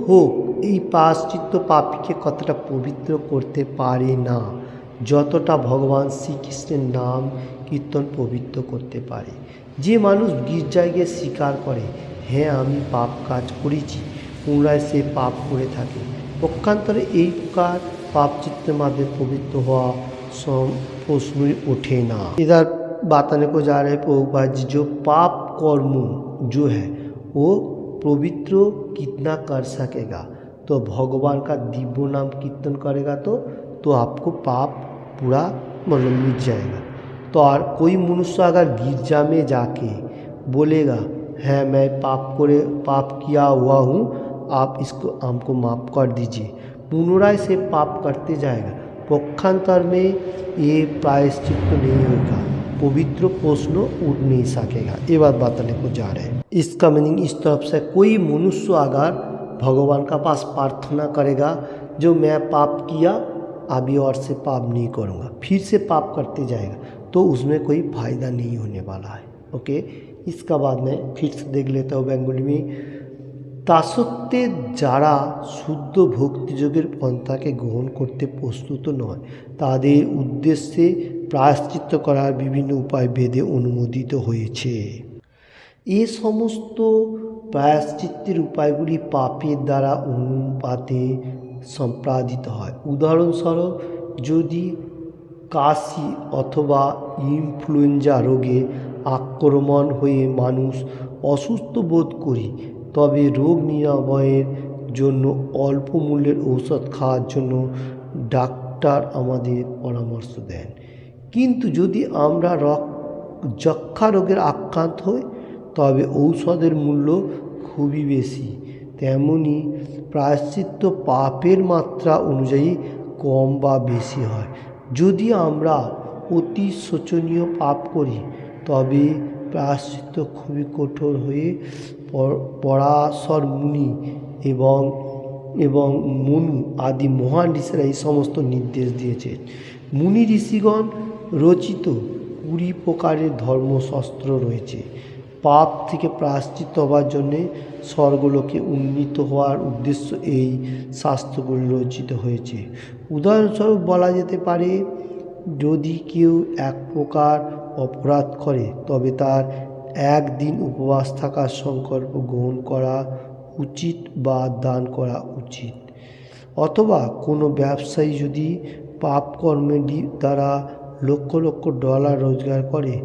हो এই প্রায়শ্চিত্ত পাপীকে কতটা পবিত্র করতে পারে না যতটা ভগবান শ্রীকৃষ্ণের নাম কীর্তন পবিত্র করতে পারে। যে মানুষ গির্জায় গিয়ে স্বীকার করে হ্যাঁ আমি পাপ কাজ করেছি, পুনরায় সে পাপ করে থাকে। পক্ষান্তরে এই প্রকার পাপচিত্তের মাধ্যমে পবিত্র হওয়া প্রশ্নই ওঠে না। इधर बताने को जा रहे प्रभुपाद जी, जो पाप कर्म जो है वो पवित्र कितना कर सकेगा, तो भगवान का दिव्य नाम कीर्तन करेगा तो आपको पाप पूरा मतलब मिट जाएगा। तो और कोई मनुष्य अगर गिरजा में जाके बोलेगा है मैं पाप किया हुआ हूँ, आप इसको हमको माफ़ कर दीजिए, पुनराय से पाप करते जाएगा, पक्षांतर में ये प्रायश्चित नहीं होगा, पवित्र प्रश्न उठ नहीं सकेगा। ये बात बताने को जा रहे हैं। इसका मीनिंग इस तरफ से, कोई मनुष्य अगर भगवान का पास प्रार्थना करेगा जो मैं पाप किया अभी और से पाप नहीं करूँगा, फिर से पाप करते जाएगा, तो उसमें कोई फ़ायदा नहीं होने वाला है। ओके, इसका बाद में फिर से देख लेता हूँ बेंगली में। তা সত্ত্বে যারা শুদ্ধ ভক্তিযোগের পন্থাকে গ্রহণ করতে প্রস্তুত নয় তাদের উদ্দেশ্যে প্রায়শ্চিত্ত করার বিভিন্ন উপায় বেদে অনুমোদিত হয়েছে। এ সমস্ত প্রায়শ্চিত্তের উপায়গুলি পাপের দ্বারা অনুপাতে সম্পাদিত হয়। উদাহরণস্বরূপ, যদি কাশি অথবা ইনফ্লুয়েঞ্জা রোগে আক্রমণ হয়ে মানুষ অসুস্থ বোধ করি, তবে রোগ নিরাময়ের জন্য অল্প মূল্যের ঔষধ খাওয়ার জন্য ডাক্তার আমাদের পরামর্শ দেন। কিন্তু যদি আমরা যক্ষা রোগের আক্রান্ত হই তবে ঔষধের মূল্য খুবই বেশি। তেমনি প্রায়শ্চিত্ত পাপের মাত্রা অনুযায়ী কম বা বেশি হয়। যদি আমরা অতি শোচনীয় পাপ করি তবে প্রায়শ্চিত্ত খুবই কঠোর হয়ে পরাশর মুনি এবং মনু আদি মহান ঋষিরা এই সমস্ত নির্দেশ দিয়েছে। মুনি ঋষিগণ রচিত 20 প্রকারের ধর্মশাস্ত্র রয়েছে। পাপ থেকে প্রায়শ্চিত্ত হওয়ার জন্যে স্বর্গলোকে উন্নীত হওয়ার উদ্দেশ্য এই শাস্ত্রগুলি রচিত হয়েছে। উদাহরণস্বরূপ বলা যেতে পারে, যদি কেউ এক প্রকার অপরাধ করে তবে তার একদিন উপবাস থাকার সংকল্প গ্রহণ করা উচিত বা দান করা উচিত। অথবা কোনো ব্যবসায়ী যদি পাপকর্মের দ্বারা লক্ষ লক্ষ ডলার রোজগার করে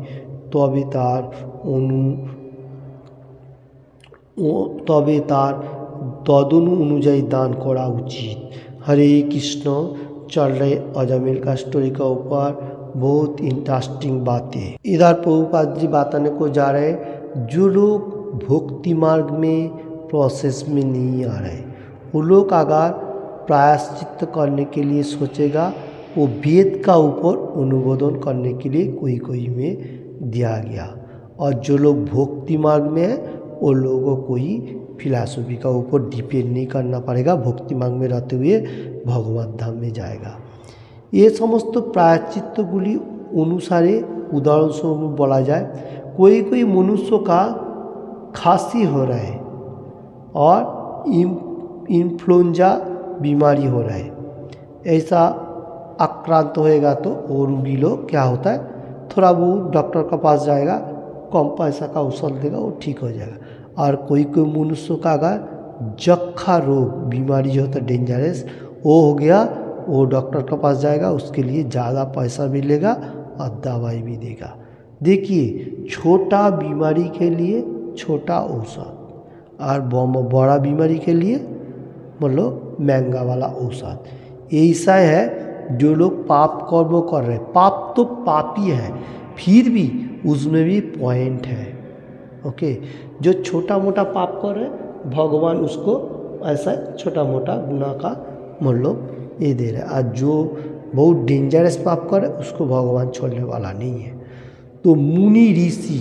তবে তার তদনু অনুযায়ী দান করা উচিत। हरे कृष्ण, चल रहे अजमेर का स्टोरी का ऊपर बहुत इंटरेस्टिंग बातें। इधर प्रभुपाद जी बताने को जा रहे हैं, जो लोग भक्ति मार्ग में प्रोसेस में नहीं आ रहे, वो लोग अगर प्रायश्चित्त करने के लिए सोचेगा, वो वेद का ऊपर अनुमोदन करने के लिए कोई में दिया गया। और जो लोग भक्ति मार्ग में है वो लोगों को ही फिलॉसफी का ऊपर डिपेंड नहीं करना पड़ेगा, भक्ति मार्ग में रहते हुए भगवत धाम में जाएगा। ये समस्त प्रायश्चित्तगुली अनुसारे उदाहरणस्वरूप बोला जाए, कोई मनुष्य का खांसी हो रहा है और इन्फ्लुएंजा बीमारी हो रहा है, ऐसा आक्रांत होएगा तो वो रोगी लोग क्या होता है, थोड़ा बहुत डॉक्टर के पास जाएगा, कम पैसा का औषध देगा, वो ठीक हो जाएगा। और कोई मनुष्य का अगर जक्खा रोग बीमारी जो होता है डेंजरस, वो हो गया, वो डॉक्टर के पास जाएगा, उसके लिए ज़्यादा पैसा भी लेगा और दवाई भी देगा। देखिए, छोटा बीमारी के लिए छोटा औषध और बड़ा बीमारी के लिए मतलब महंगा वाला औषध। ऐसा है जो लोग पाप कर्म कर रहे हैं, पाप तो पापी है, फिर भी उसमें भी पॉइंट है। ओके, जो छोटा मोटा पाप कर रहे हैं भगवान उसको ऐसा छोटा मोटा गुनाह का मतलब ये दे रहे हैं, और जो बहुत डेंजरस पाप कर रहे हैं उसको भगवान छोड़ने वाला नहीं है। तो मुनि ऋषि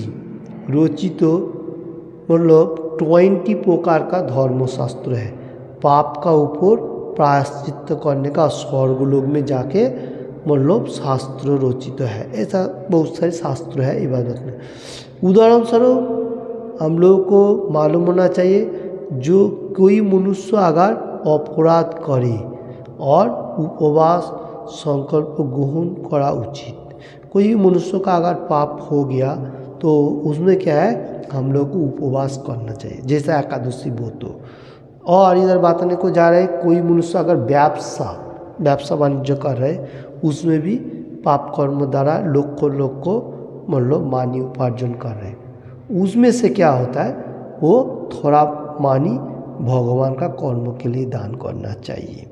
रोचित तो मतलब 20 प्रकार का धर्मशास्त्र है पाप का ऊपर प्रायश्चित करने का, स्वर्गलोक में जाके मतलब शास्त्र रोचित है। ऐसा बहुत सारे शास्त्र है इबादत में। उदाहरण स्वरूप हम लोगों को मालूम होना चाहिए, जो कोई मनुष्य अगर अपराध करे और उपवास संकल्प ग्रहण करा उचित। कोई मनुष्य का अगर पाप हो गया तो उसमें क्या है, हम लोग को उपवास करना चाहिए, जैसा एकादशी व्रत हो। और इधर बताने को जा रहे हैं, कोई मनुष्य अगर व्यवसाय वाणिज्य कर रहे उसमें भी पाप कर्म द्वारा लोग को मतलब मानी उपार्जन कर रहे हैं, उसमें से क्या होता है, वो थोड़ा मानी भगवान का कर्म के लिए दान करना चाहिए।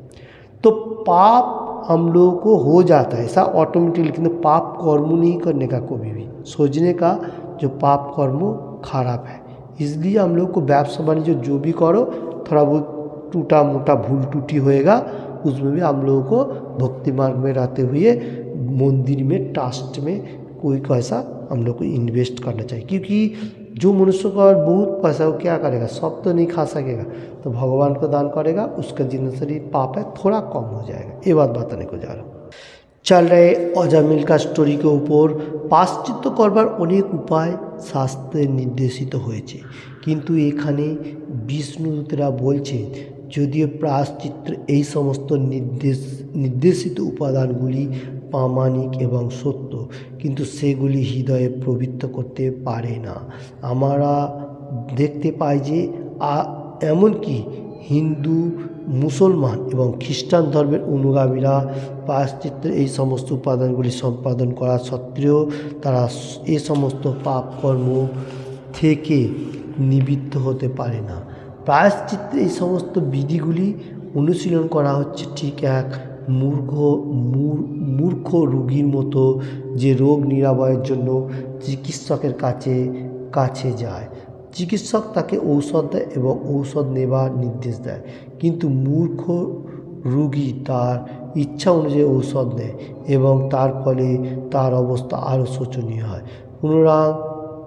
तो पाप हम लोगों को हो जाता है ऐसा ऑटोमेटिकली, लेकिन पाप कर्म नहीं करने का कभी भी सोचने का, जो पाप कर्म खराब है। इसलिए हम लोग को व्यवसाय वाणिज्य जो भी करो थोड़ा बहुत टूटा मोटा भूल टूटी होएगा, उसमें भी हम लोगों को भक्ति मार्ग में रहते हुए मंदिर में ट्रस्ट में कोई पैसा हम लोग को इन्वेस्ट करना चाहिए। क्योंकि जो मनुष्य का बहुत पैसा वो क्या करेगा, सब तो नहीं खा सकेगा, तो भगवान को दान करेगा, उसका जितना पाप है थोड़ा कम हो जाएगा। ये बात बताने को जा रहा हूँ। चल रहे अजामिल का स्टोरी के ऊपर प्रायश्चित्त करবার অনেক উপায় শাস্ত্রে নির্দেশিত হয়েছে, কিন্তু এখানে বিষ্ণুদূতরা বলছেন যদিও প্রায়শ্চিত্ত এই সমস্ত নির্দেশিত উপাদানগুলি প্রামাণিক এবং সত্য, কিন্তু সেগুলি হৃদয়ে প্রবৃত্ত করতে পারে না। আমরা দেখতে পাই যে এমনকি হিন্দু, মুসলমান এবং খ্রিস্টান ধর্মের অনুগামীরা প্রায়শ্চিত্তের এই সমস্ত উপাদানগুলি সম্পাদন করা সত্ত্বেও তারা এ সমস্ত পাপ কর্ম থেকে নিবৃত্ত হতে পারে না। প্রায়শ্চিত্তের এই সমস্ত বিধিগুলি অনুশীলন করা হচ্ছে ঠিক এক মূর্খ রোগীর মতো, যে রোগ নিরাময়ের জন্য চিকিৎসকের কাছে যায়। চিকিৎসক তাকে ঔষধ দেয় এবং ঔষধ নেবার নির্দেশ দেয়, কিন্তু মূর্খ রোগী তার ইচ্ছা অনুযায়ী ঔষধ নেয় এবং তার ফলে তার অবস্থা আরও শোচনীয় হয়।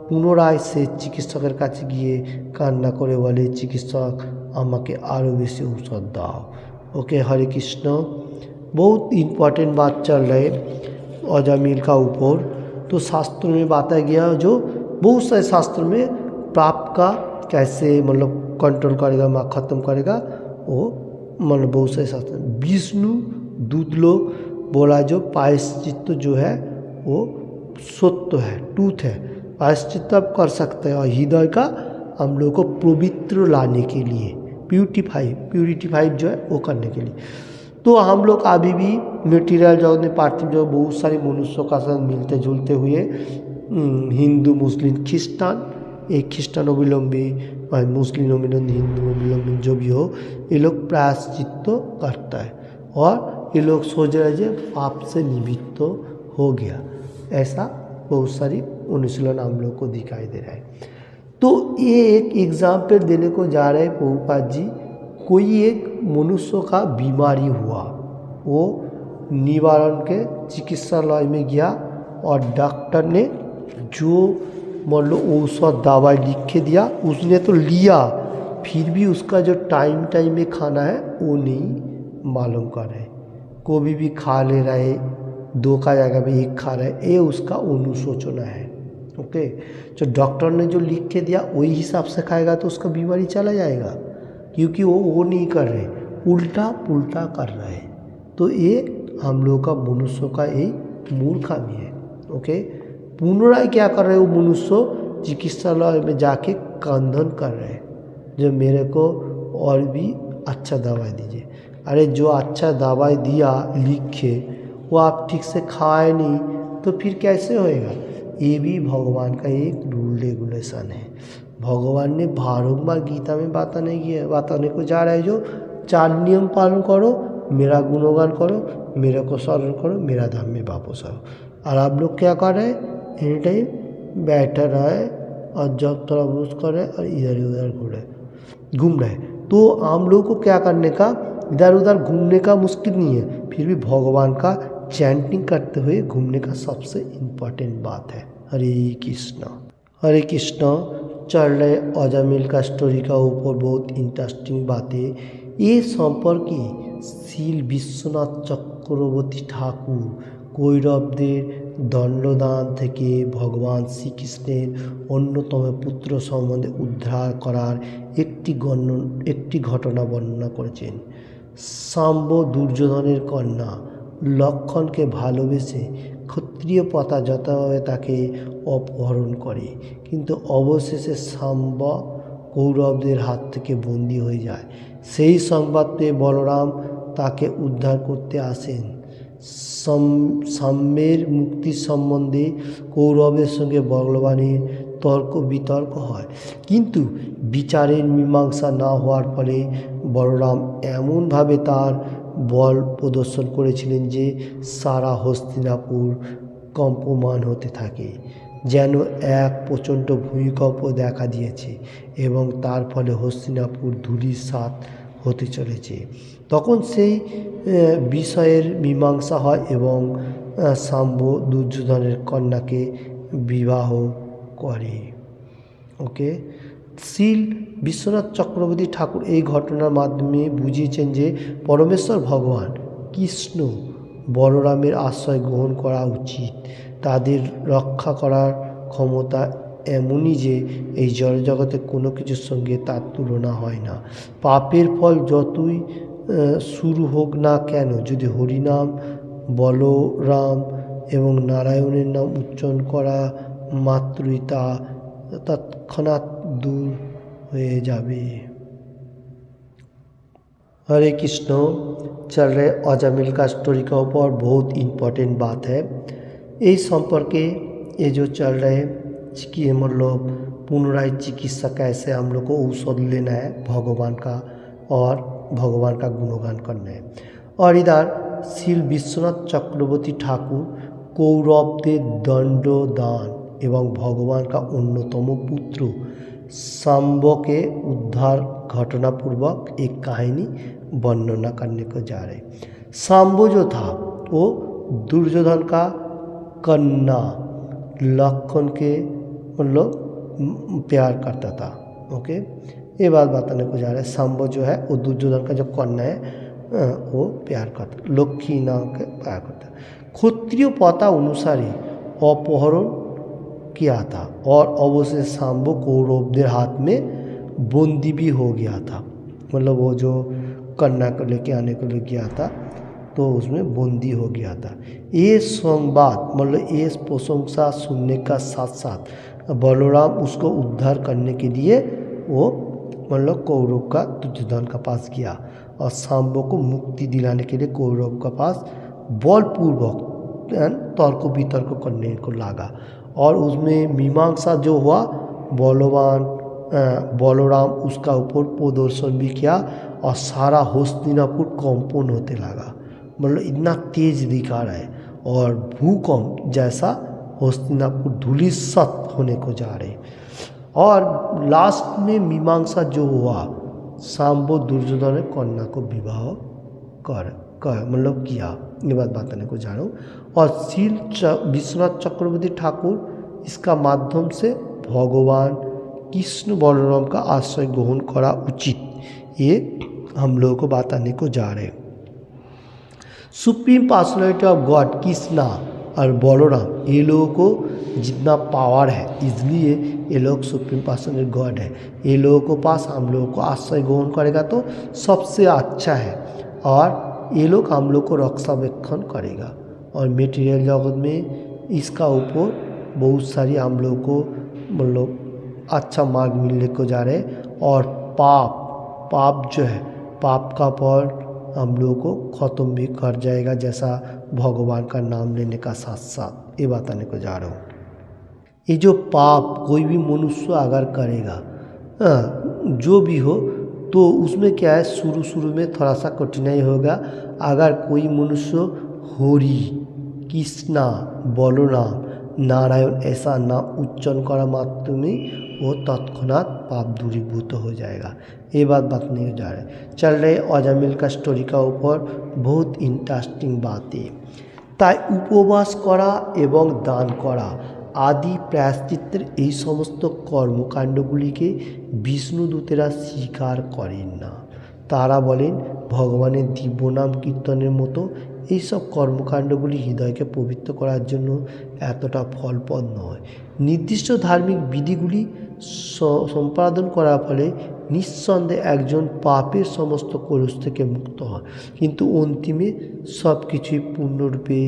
পুনরায় সে চিকিৎসকের কাছে গিয়ে কান্না করে বলে, চিকিৎসক আমাকে आरो बेसी औषध दाओ। ओके, हरे कृष्ण। बहुत इम्पोर्टेंट बात चल रहे अजामिल का ऊपर। तो शास्त्र में बताया गया, जो बहुत सारे शास्त्र में पाप का कैसे मतलब कंट्रोल करेगा, माँ ख़त्म करेगा, वो मतलब बहुत सारे शास्त्र। विष्णु दूत लोग बोला जो प्रायश्चित्त जो है वो सत्य है, ट्रूथ है, प्रायश्चित्त आप कर सकते हैं। और हृदय का हम लोग को पवित्र लाने के लिए प्यूरिटिफाइड जो है वो करने के लिए। तो हम लोग अभी भी मटेरियल जगत में पार्थिव जो बहुत सारे मनुष्यों का साथ मिलते जुलते हुए हिंदू, मुस्लिम, ख्रिस्टान, एक ख्रिस्टान अवलंबी, मुस्लिम अवलंबी, हिंदू अवलंबी जो भी हो, ये लोग प्रायश्चित्त करता है और ये लोग सोच रहे हैं पाप से निवृत्त हो गया। ऐसा बहुत सारी अनुशीलन हम लोग को दिखाई दे रहा है। तो ये एक एग्जाम्पल देने को जा रहे हैं प्रभुपाद जी। कोई एक मनुष्य का बीमारी हुआ, वो निवारण के चिकित्सालय में गया और डॉक्टर ने जो मतलब औषध दवाई लिख के दिया उसने तो लिया, फिर भी उसका जो टाइम में खाना है वो नहीं मालूम कर रहे, कभी भी खा ले रहे, 2 का जगह में 1 खा रहे, ये उसका अनुशोचना है। ओके, जो डॉक्टर ने जो लिख के दिया वही हिसाब से खाएगा तो उसका बीमारी चला जाएगा, क्योंकि वो नहीं कर रहे, उल्टा पुल्टा कर रहे। तो ये हम लोग का मनुष्य का एक मूर्खामी है। ओके, पुनराय क्या कर रहे, वो मनुष्य चिकित्सालय में जाके क्रंदन कर रहे, जो मेरे को और भी अच्छा दवाई दीजिए। अरे जो अच्छा दवाई दिया लिख के वो आप ठीक से खाए नहीं तो फिर कैसे होएगा। ये भी भगवान का एक रूल रेगुलेशन है। भगवान ने बारंबार गीता में बताने को जा रहा है जो 4 नियम पालन करो, मेरा गुणगान करो, मेरे को स्मरण करो, मेरा धाम में वापस आओ। और आप लोग क्या कर रहे हैं, एनी टाइम बैठा रहे और जब तरबूज करे और इधर उधर घूम रहे। तो हम लोग को क्या करने का, इधर उधर घूमने का मुश्किल नहीं है, फिर भी भगवान का चैंटिंग करते हुए घूमने का सबसे इम्पोर्टेंट बात है। हरे कृष्णा हरे कृष्णा। चल रहे अजामिल का स्टोरी का ऊपर बहुत इंटरेस्टिंग बातें ये সম্পর্কে শিল বিশ্বনাথ চক্রবর্তী ঠাকুর কৌরবদের দণ্ডদান থেকে ভগবান শ্রীকৃষ্ণের অন্যতম পুত্র সম্বন্ধে উদ্ধার করার একটি ঘটনা বর্ণনা করেছেন। শাম্ব দুর্যোধনের কন্যা লক্ষণকে ভালোবেসে ক্ষত্রিয় প্রথা যথাভাবে তাকে অপহরণ করে, কিন্তু অবশেষে শাম্ব কৌরবদের হাত থেকে বন্দী হয়ে যায়। সেই সংবাদ পেয়ে বলরাম তাকে উদ্ধার করতে আসেন। শাম্বের মুক্তির সম্বন্ধে কৌরবের সঙ্গে বলবানের তর্ক বিতর্ক হয়, কিন্তু বিচারের মীমাংসা না হওয়ার ফলে বলরাম এমনভাবে তার বল প্রদর্শন করেছিলেন যে সারা হস্তিনাপুর কম্পমান হতে থাকে, যেন এক প্রচণ্ড ভূমিকম্প দেখা দিয়েছে এবং তার ফলে হস্তিনাপুর ধূলিসাৎ হতে চলেছে। তখন সেই বিষয়ের মীমাংসা হয় এবং শাম্ব দুর্যোধনের কন্যাকে বিবাহ করে। ওকে, শিল বিশ্বনাথ চক্রবর্তী ঠাকুর এই ঘটনার মাধ্যমে বুঝিয়েছেন যে পরমেশ্বর ভগবান কৃষ্ণ বলরামের আশ্রয় গ্রহণ করা উচিত। তাদের রক্ষা করার ক্ষমতা এমনই যে এই জড়জগতে কোনো কিছুর সঙ্গে তার তুলনা হয় না। পাপের ফল যতই শুরু হোক না কেন, যদি হরিনাম, বলরাম এবং নারায়ণের নাম উচ্চারণ করা মাত্রই তা तत्क्षणात दूर হয়ে যাবে। हरे कृष्ण। चल रहे अजामिल का स्टोरी का ऊपर बहुत इम्पोर्टेंट बात है। इस संपर्के ये जो चल रहे कि हम लोग पुनराय चिकित्सा कैसे हम लोग को औषध लेना है भगवान का और भगवान का गुणगान करना है। और इधर শিল বিশ্বনাথ চক্রবর্তী ঠাকুর কৌরবদের दंडदान एवं भगवान का अन्यतम पुत्र शाम्ब के उद्धार घटनापूर्वक एक कहानी वर्णना करने को जा रहे। शाम्ब जो था वो दुर्योधन का कन्या लक्षण के मतलब प्यार करता था। ओके, ये बात बताने को जा रहे हैं। शाम्ब जो है वो दुर्योधन का जो कन्या है वो प्यार करता, लक्ष्मी नाम के प्यार करता। क्षत्रिय प्रथा अनुसार अपहरण किया था और अवश्य शाम्ब कौरवদের हाथ में बंदी भी हो गया था। मतलब वो जो कन्या को लेके आने को ले गया था तो उसमें बंदी हो गया था। ये संवाद मतलब ये प्रशंसा सुनने का साथ साथ बलराम उसको उद्धार करने के लिए वो मतलब कौरव का दुर्योधन का पास गया और शाम्ब को मुक्ति दिलाने के लिए कौरव का पास बलपूर्वक तर्क वितर्क करने को लगा। और उसमें मीमांसा जो हुआ बलराम उसका ऊपर प्रदर्शन भी किया और सारा हस्तिनापुर कंपन होते लगा। मतलब इतना तेज दिखा रहा है और भूकंप जैसा हस्तिनापुर धूलिसात होने को जा रहे। और लास्ट में मीमांसा जो हुआ शाम्ब दुर्योधन ने कन्या को विवाह कर मतलब किया। ये बात बताने को जा रहा हूँ। और শিল विश्वनाथ चक्रवर्ती ठाकुर इसका माध्यम से भगवान कृष्ण बलराम का आश्रय ग्रहण करा उचित, ये हम लोगों को बताने को जा रहे हैं। Supreme personality of God Krishna और बलराम ये लोगों को जितना पावर है इसलिए ये लोग सुप्रीम पर्सनैलिटी गॉड है। ये लोगों को पास हम लोगों को आश्रय ग्रहण करेगा तो सबसे अच्छा है और ये लोग हम लोग को रक्षावेक्षण करेगा। और मटेरियल जगत में इसका ऊपर बहुत सारी हम लोग को मतलब अच्छा मार्ग मिलने को जा रहे और पाप जो है, पाप का फल हम लोगों को ख़त्म भी कर जाएगा, जैसा भगवान का नाम लेने का साथ साथ ये बताने को जा रहा हूँ। ये जो पाप कोई भी मनुष्य अगर करेगा, जो भी हो, तो उसमें क्या है, शुरू में थोड़ा सा कठिनाई होगा। अगर कोई मनुष्य हरि, कृष्णा, बलराम, नारायण ऐसा नाम उच्चारण करा मात्र में वो तत्क्षणात पाप दूरीभूत हो जाएगा। ये बात बताने जा रहे चल रहे अजामिल का स्टोरी का ऊपर बहुत इंटरेस्टिंग बातें। তাই উপবাস করা এবং দান করা আদি প্রায়শ্চিত্তের এই সমস্ত কর্মকাণ্ডগুলিকে বিষ্ণুদূতেরা স্বীকার করেন না। তারা বলেন ভগবানের দিব্য নাম কীর্তনের মতো এইসব কর্মকাণ্ডগুলি হৃদয়কে পবিত্র করার জন্য এতটা ফলপ্রদ নয়। নির্দিষ্ট ধার্মিক বিধিগুলি সম্পাদন করার ফলে নিঃসন্দেহে একজন পাপের সমস্ত কলুষ থেকে মুক্ত হয়, কিন্তু অন্তিমে সব কিছুই পূর্ণরূপে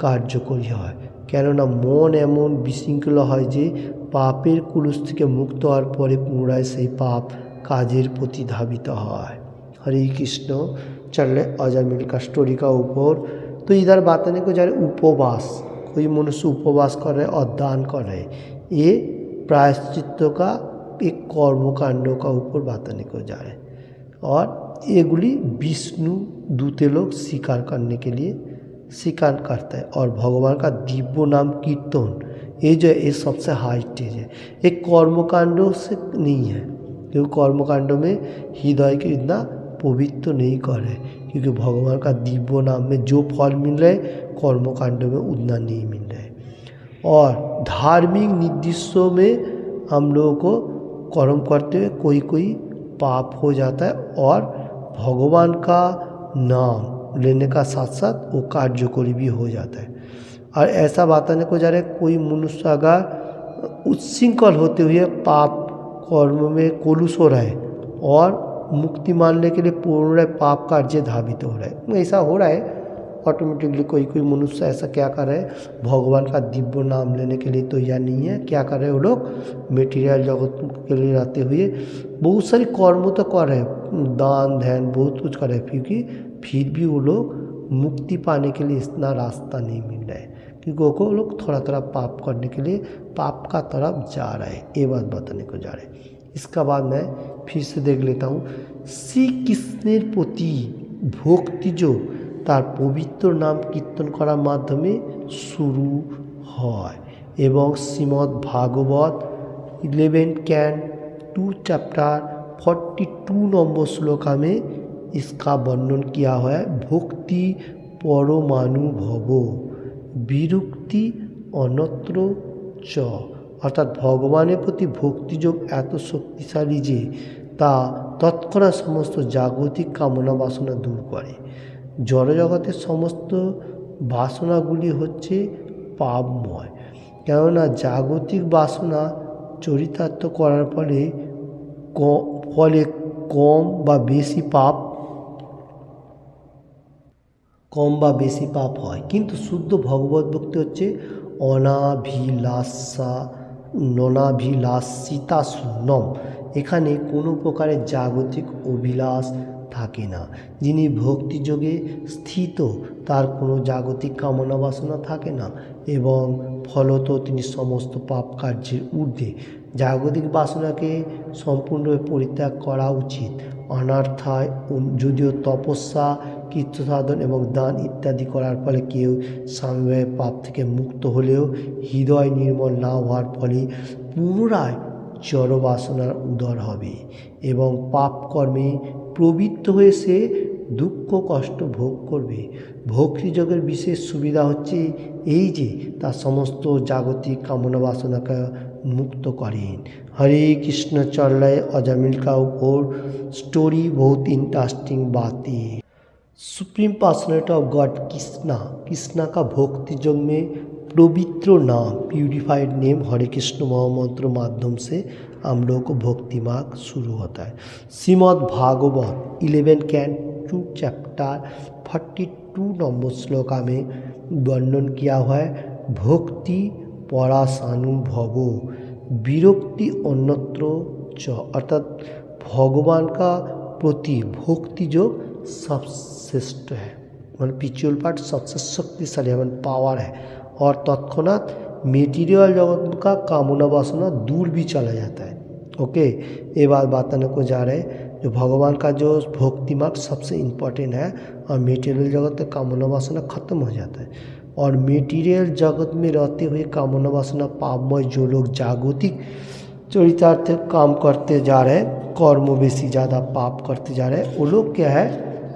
কার্যকরী হয়। কেননা মন এমন বিশৃঙ্খলা হয় যে পাপের কলুষ থেকে মুক্ত হওয়ার পরে পুনরায় সেই পাপ काजेर प्रति धावित है। हरे कृष्ण। चल रहे अजामिल का स्टोरी का ऊपर। तो इधर बताने को जा रहे उपवास, कोई मनुष्य उपवास कर रहे और दान कर रहे, ये प्रायश्चित्त का एक कर्मकांड का ऊपर बताने को जा रहे, और एगुली विष्णु दूते लोग स्वीकार करने के लिए स्वीकार करता है। और भगवान का दिव्य नाम कीर्तन ये जो है ये सबसे हाई स्टेज है, एक कर्मकांडों से नहीं है, क्योंकि कर्मकांड में हृदय के इतना पवित्र नहीं कर रहे, क्योंकि भगवान का दिव्य नाम में जो फल मिल रहे कर्मकांड में उतना नहीं मिल रहे। और धार्मिक निर्देशों में हम लोगों को कर्म करते हुए कोई कोई पाप हो जाता है, और भगवान का नाम लेने का साथ साथ वो कार्यकरी भी हो जाता है। और ऐसा बताने को जा रहा है कोई मनुष्य अगर उच्छृंखल होते हुए पाप कर्म में कलुष हो रहा है और मुक्ति मानने के लिए पूर्ण पाप कार्य धावित हो रहा है, ऐसा हो रहा है ऑटोमेटिकली। कोई कोई मनुष्य ऐसा क्या कर रहे हैं, भगवान का दिव्य नाम लेने के लिए तो यह नहीं है, क्या कर रहे हैं वो लोग मेटीरियल जगत के लिए रहते हुए बहुत सारी कर्म तो कर रहे हैं, दान ध्यान बहुत कुछ कर रहे हैं, क्योंकि फिर भी वो लोग मुक्ति पाने के लिए इतना रास्ता नहीं मिल रहा है, क्योंकि वो लोग थोड़ा थोड़ा पाप करने के लिए पाप का तरफ जा रहा है। ये बात बताने को जा रहे हैं। इसका बाद मैं फिर से देख लेता हूँ। श्री कृष्णेर प्रति भक्ति जो तार पवित्र नाम कीर्तन करार माध्यमे शुरू है, एवं श्रीमद् भागवत 11-2 चैप्टर 42 नंबर श्लोका में इसका वर्णन किया है। भक्ति परमानुभव বিরক্তি অন্যত্র চ, অর্থাৎ ভগবানের প্রতি ভক্তিযোগ এত শক্তিশালী যে তা তৎক্ষণাৎ সমস্ত জাগতিক কামনা বাসনা দূর করে। জড়জগতের সমস্ত বাসনাগুলি হচ্ছে পাপময়, কেননা জাগতিক বাসনা চরিতার্থ করার ফলে কম বা বেশি পাপ হয়, কিন্তু শুদ্ধ ভগবত ভক্তি হচ্ছে অনাভিলাষিতা শূন্যম। এখানে কোনো প্রকারের জাগতিক অভিলাষ থাকে না। যিনি ভক্তিযোগে স্থিত তার কোনো জাগতিক কামনা বাসনা থাকে না, এবং ফলত তিনি সমস্ত পাপ কার্যের ঊর্ধ্বে। জাগতিক বাসনাকে সম্পূর্ণভাবে পরিত্যাগ করা উচিত। অনার্থায় যদিও তপস্যা, কীর্তি সাধন এবং দান ইত্যাদি করার ফলে কেউ স্বামীভাবে পাপ থেকে মুক্ত হলেও হৃদয় নির্মল না হওয়ার ফলে পুনরায় জড় বাসনার উদর হবে এবং পাপ কর্মে প্রবৃত্ত হয়ে সে দুঃখ কষ্ট ভোগ করবে। ভক্তিযোগের বিশেষ সুবিধা হচ্ছে এই যে তার সমস্ত জাগতিক কামনা বাসনাকে मुक्त करें। हरे कृष्ण। चल रहे अजामिल का ऊपर स्टोरी बहुत इंटरेस्टिंग बातें। Supreme personality of God Krishna का भक्ति योग में पवित्र नाम प्यूरिफाइड नेम हरे कृष्ण महामंत्र माध्यम से हम लोगों को भक्ति मार्ग शुरू होता है। श्रीमद् भागवत 11-2 चैप्टर 42 नंबर श्लोका में वर्णन किया हुआ है। भक्ति परासानुभव विरक्ति अन्यत्र च, अर्थात भगवान का प्रति भक्ति योग सबश्रेष्ठ है, मतलब पिछुअल पार्ट सबसे शक्तिशाली है, मतलब पावर है। और तत्क्षणात मेटीरियल जगत का कामना वासना दूर भी चला जाता है। ओके, ये बात बताने को जा रहे हैं जो भगवान का जो भक्ति मार्ग सबसे इम्पोर्टेंट है और मेटीरियल जगत में कामना वासना खत्म हो जाता है। और मेटीरियल जगत में रहते हुए कामना वासना पापमय जो लोग जागतिक चरितार्थ काम करते जा रहे हैं, कर्म बेसी ज़्यादा पाप करते जा रहे हैं, वो लोग क्या है,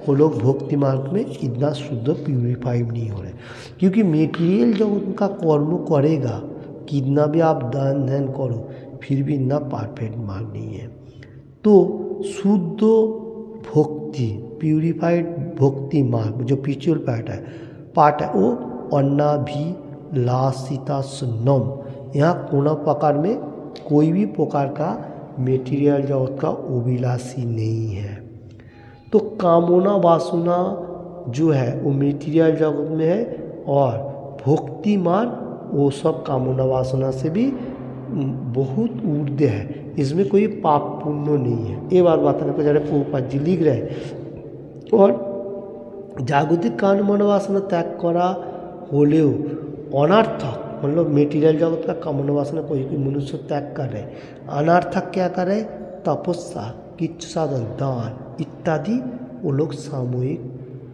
वो लोग भक्ति मार्ग में इतना शुद्ध प्यूरिफाइड नहीं हो रहे, क्योंकि मेटीरियल जब उनका कर्म करेगा, कितना भी आप दान ध्यान करो फिर भी इतना परफेक्ट मार्ग नहीं है। तो शुद्ध भक्ति प्यूरिफाइड भक्ति मार्ग जो पिछुअल पार्ट है वो अनाभिलाषिता सुन्नम, यहाँ कोनो प्रकार में कोई भी प्रकार का मेटीरियल जगत का अभिलाषी नहीं है। तो कामना वासना जो है वो मेटीरियल जगत में है और भक्ति मार्ग वो सब कामना वासना से भी बहुत ऊर्ध्व है, इसमें कोई पाप पुण्य नहीं है। ये बात बताने को जा रहे प्रभुपाद जी लिख रहे हैं। और जागतिक कामना वासना त्याग करा होलेও अनर्थक, मतलब मेटीरियल जगत का कामना वासना कोई मनुष्य त्याग कर रहे, अनर्थक क्या करे, तपस्या किच्छ साधन दान इत्यादि वो लोग सामूहिक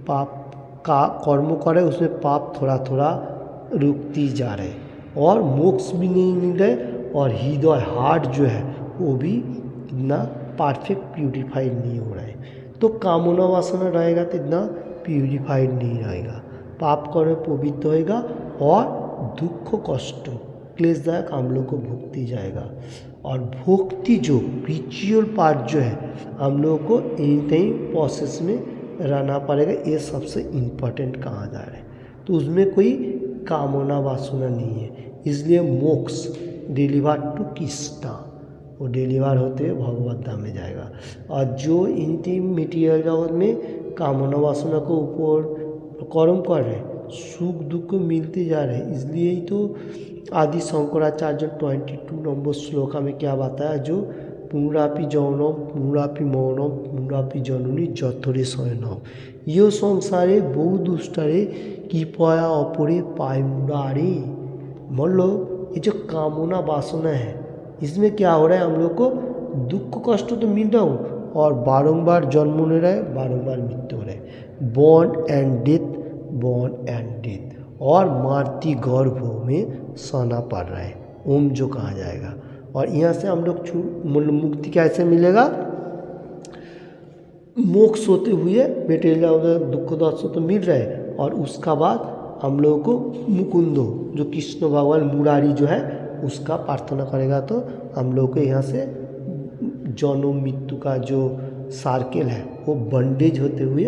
पाप का कर्म करे, उसमें पाप थोड़ा थोड़ा रुकती जा रहे और मोक्ष भी नहीं मिल रहे और हृदय हार्ट जो है वो भी इतना परफेक्ट प्यूरिफाइड नहीं हो रहा है। तो कामना वासना रहेगा तो इतना प्यूरिफाइड नहीं रहेगा, पाप कर्म पवित्र होएगा और दुख कष्ट क्लेशदायक हम लोग को भुगती जाएगा। और भक्ति जो रिचुअल पार्ट जो है हम लोग को एनी टाइम प्रोसेस में रहना पड़ेगा, ये सबसे इम्पोर्टेंट कहा जा रहा है। तो उसमें कोई कामना वासना नहीं है, इसलिए मोक्ष डिलीवर टू कृष्णा, वो डिलीवर होते हुए भगवत धाम में जाएगा। और जो इंटीम मटेरियल जगत में कामना वासना को ऊपर कर्म कर रहे सुख दुख मिलते जा रहे, इसलिए ही तो आदि शंकराचार्य 22 नंबर श्लोका में क्या बताया, जो पुनरापि जौनम पुनरापि मौनम पुनरापि जननी যথরে শয়নম यो संसारे बहु दुष्टारे कृपया अपरे पाय मुरारे। मतलब ये जो कामना वासना है इसमें क्या हो रहा है, हम लोग को दुख कष्ट तो मिल रहा हो और बारंबार जन्म ले रहा है, बारंबार मृत्यु हो रहा है, बॉर्न एंड डेथ और मारती गर्भ में सोना पड़ रहा है, ओम जो कहा जाएगा। और यहाँ से हम लोग मुक्ति कैसे मिलेगा, मोक्ष होते हुए मेटेरियल दुख दर्द तो मिल रहा है और उसका बाद हम लोगों को मुकुंदो जो कृष्ण भगवान मुरारी जो है उसका प्रार्थना करेगा, तो हम लोग को यहाँ से जन्म मृत्यु का जो सर्कल है वो बंडेज होते हुए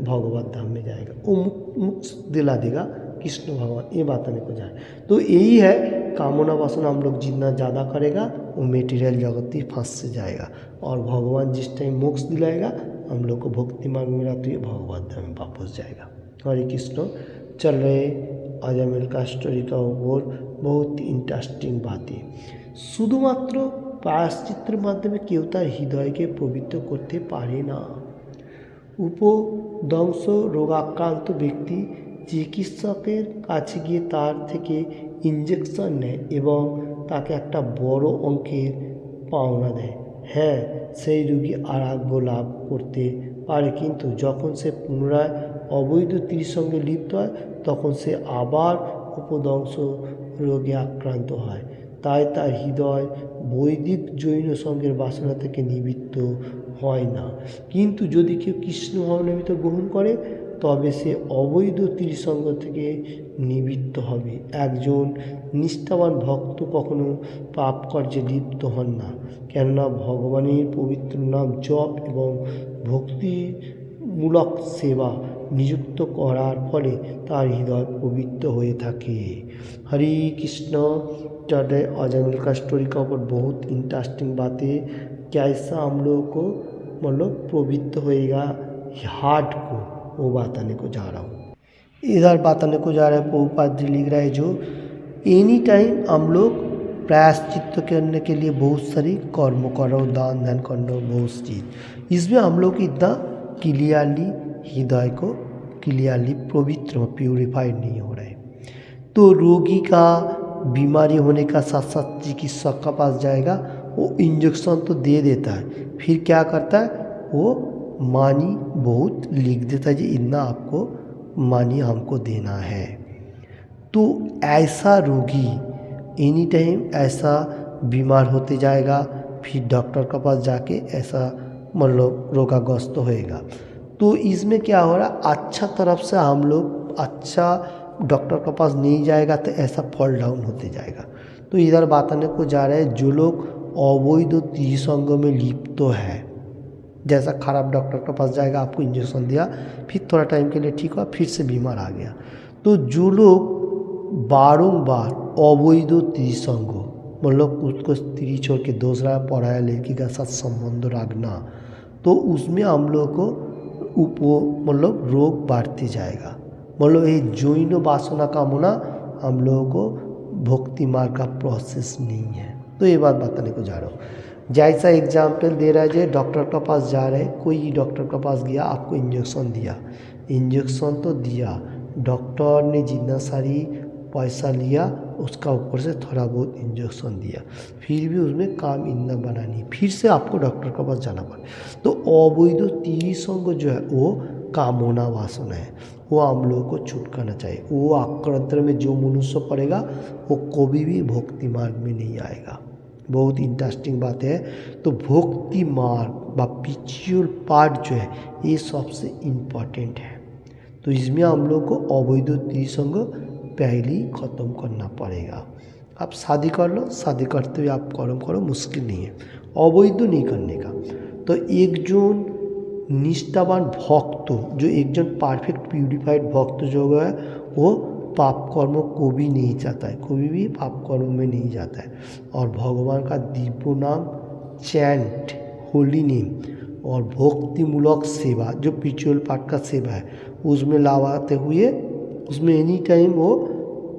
भगवत धाम में जाएगा, वो मुक्ति दिला देगा कृष्ण भगवान। ये बात आने को जाए तो यही है, कामना वासना हम लोग जितना ज़्यादा करेगा वो मेटीरियल जगत ही फंस से जाएगा और भगवान जिस टाइम मोक्ष दिलाएगा हम लोग को भक्ति मार्ग में रहते हुए भगवत धाम में वापस जाएगा। हरे कृष्ण। चल रहे अजामिल का स्टोरी का ऊपर बहुत इंटरेस्टिंग बातें, শুধুমাত্র প্রায়শ্চিত্তের মাধ্যমে কেউ তার হৃদয়কে পবিত্র করতে পারে না। উপদংশ রোগাক্রান্ত ব্যক্তি চিকিৎসকের কাছে গিয়ে তার থেকে ইঞ্জেকশন নেয় এবং তাকে একটা বড় অঙ্কের পাওনা দেয়। হ্যাঁ, সেই রোগী আরোগ্য লাভ করতে পারে, কিন্তু যখন সে পুনরায় অবৈধ তীর সঙ্গে লিপ্ত হয় তখন সে আবার উপদংশ রোগে আক্রান্ত হয়। তাই তার হৃদয় বৈদিক জৈন সঙ্গের বাসনা থেকে নিবৃত্ত হয় না। কিন্তু যদি কেউ কৃষ্ণ ভাবনামৃত গ্রহণ করে তবে সে অবৈধ ত্রিসঙ্গ থেকে নিবৃত্ত হবে। একজন নিষ্ঠাবান ভক্ত কখনো পাপ কার্যে লিপ্ত হন না, কেননা ভগবানের পবিত্র নাম জপ এবং ভক্তিমূলক সেবা নিযুক্ত করার ফলে তার হৃদয় পবিত্র হয়ে থাকে। हरे कृष्ण। चल रहे अजामिल का स्टोरी का ऊपर बहुत इंटरेस्टिंग बातें, कैसा हम लोगों को मतलब पवित्र होएगा हार्ट को, वो बताने को जा रहा हूँ। इधर बताने को जा रहा है प्रभुपाद जी लिख रहा है जो एनी टाइम हम लोग प्रायश्चित्त करने के लिए बहुत सारी कर्म करो, दान ध्यान करो, बहुत चीज़। इसमें हम लोग इतना क्लियरली हृदय को क्लियरली पवित्र प्यूरिफाइड नहीं हो रहे। तो रोगी का बीमारी होने का साथ साथ चिकित्सक का पास जाएगा, वो इंजेक्शन तो दे देता है, फिर क्या करता है वो मानी बहुत लिख देता है जी इतना आपको मानी हमको देना है। तो ऐसा रोगी एनी टाइम ऐसा बीमार होते जाएगा, फिर डॉक्टर के पास जाके ऐसा मतलब रोगाग्रस्त होएगा। तो इसमें क्या हो रहा है, अच्छा तरफ से हम लोग अच्छा डॉक्टर के पास नहीं जाएगा तो ऐसा फॉल डाउन होते जाएगा। तो इधर बताने को जा रहे हैं जो लोग अवैध त्रिसंग में लिप्त तो है, जैसा खराब डॉक्टर के पास जाएगा, आपको इंजेक्शन दिया, फिर थोड़ा टाइम के लिए ठीक हुआ, फिर से बीमार आ गया। तो जो लोग बारंबार अवैध त्रिसंग मतलब उसको स्त्री छोड़ के दूसरा पढ़ाया लड़की का साथ संबंध रखना, तो उसमें हम लोग को मतलब रोग बढ़ते जाएगा। मतलब ये जैन वासना का होना हम लोगों को भक्ति मार्ग का प्रोसेस नहीं है। तो ये बात बताने को जा रहा हूँ। जैसा एग्जाम्पल दे रहा है जो डॉक्टर के पास जा रहे हैं, कोई डॉक्टर के पास गया, आपको इंजेक्शन दिया, इंजेक्शन तो दिया, डॉक्टर ने जितना सारी पैसा लिया उसका ऊपर से थोड़ा बहुत इंजेक्शन दिया, फिर भी उसमें काम इतना बना नहीं, फिर से आपको डॉक्टर के पास जाना पड़ा। तो अवैध त्रिसंग जो है वो कामना वासना है, वो हम लोगों को छुटकाना चाहिए। वो आक्रांतर में जो मनुष्य पड़ेगा वो कभी भी भक्ति मार्ग में नहीं आएगा। बहुत इंटरेस्टिंग बात है। तो भक्ति मार्ग व स्पिरिचुअल पार्ट जो है ये सबसे इम्पॉर्टेंट है। तो इसमें हम लोग को अवैध त्रिसंग पहले ही ख़त्म करना पड़ेगा। आप शादी कर लो, शादी करते हुए आप कर्म करो, मुश्किल नहीं है, अवैध नहीं करने का। तो एक जो निष्ठावान भक्त, जो एक जन परफेक्ट प्यूरिफाइड भक्त जो है वो पाप कर्म को भी नहीं चाहता है, कभी भी पाप कर्म में नहीं जाता है, और भगवान का दिव्य नाम चैंट, होली नेम और भक्तिमूलक सेवा जो स्पिरिचुअल पार्ट का सेवा है उसमें लगाते हुए उसमें एनी टाइम वो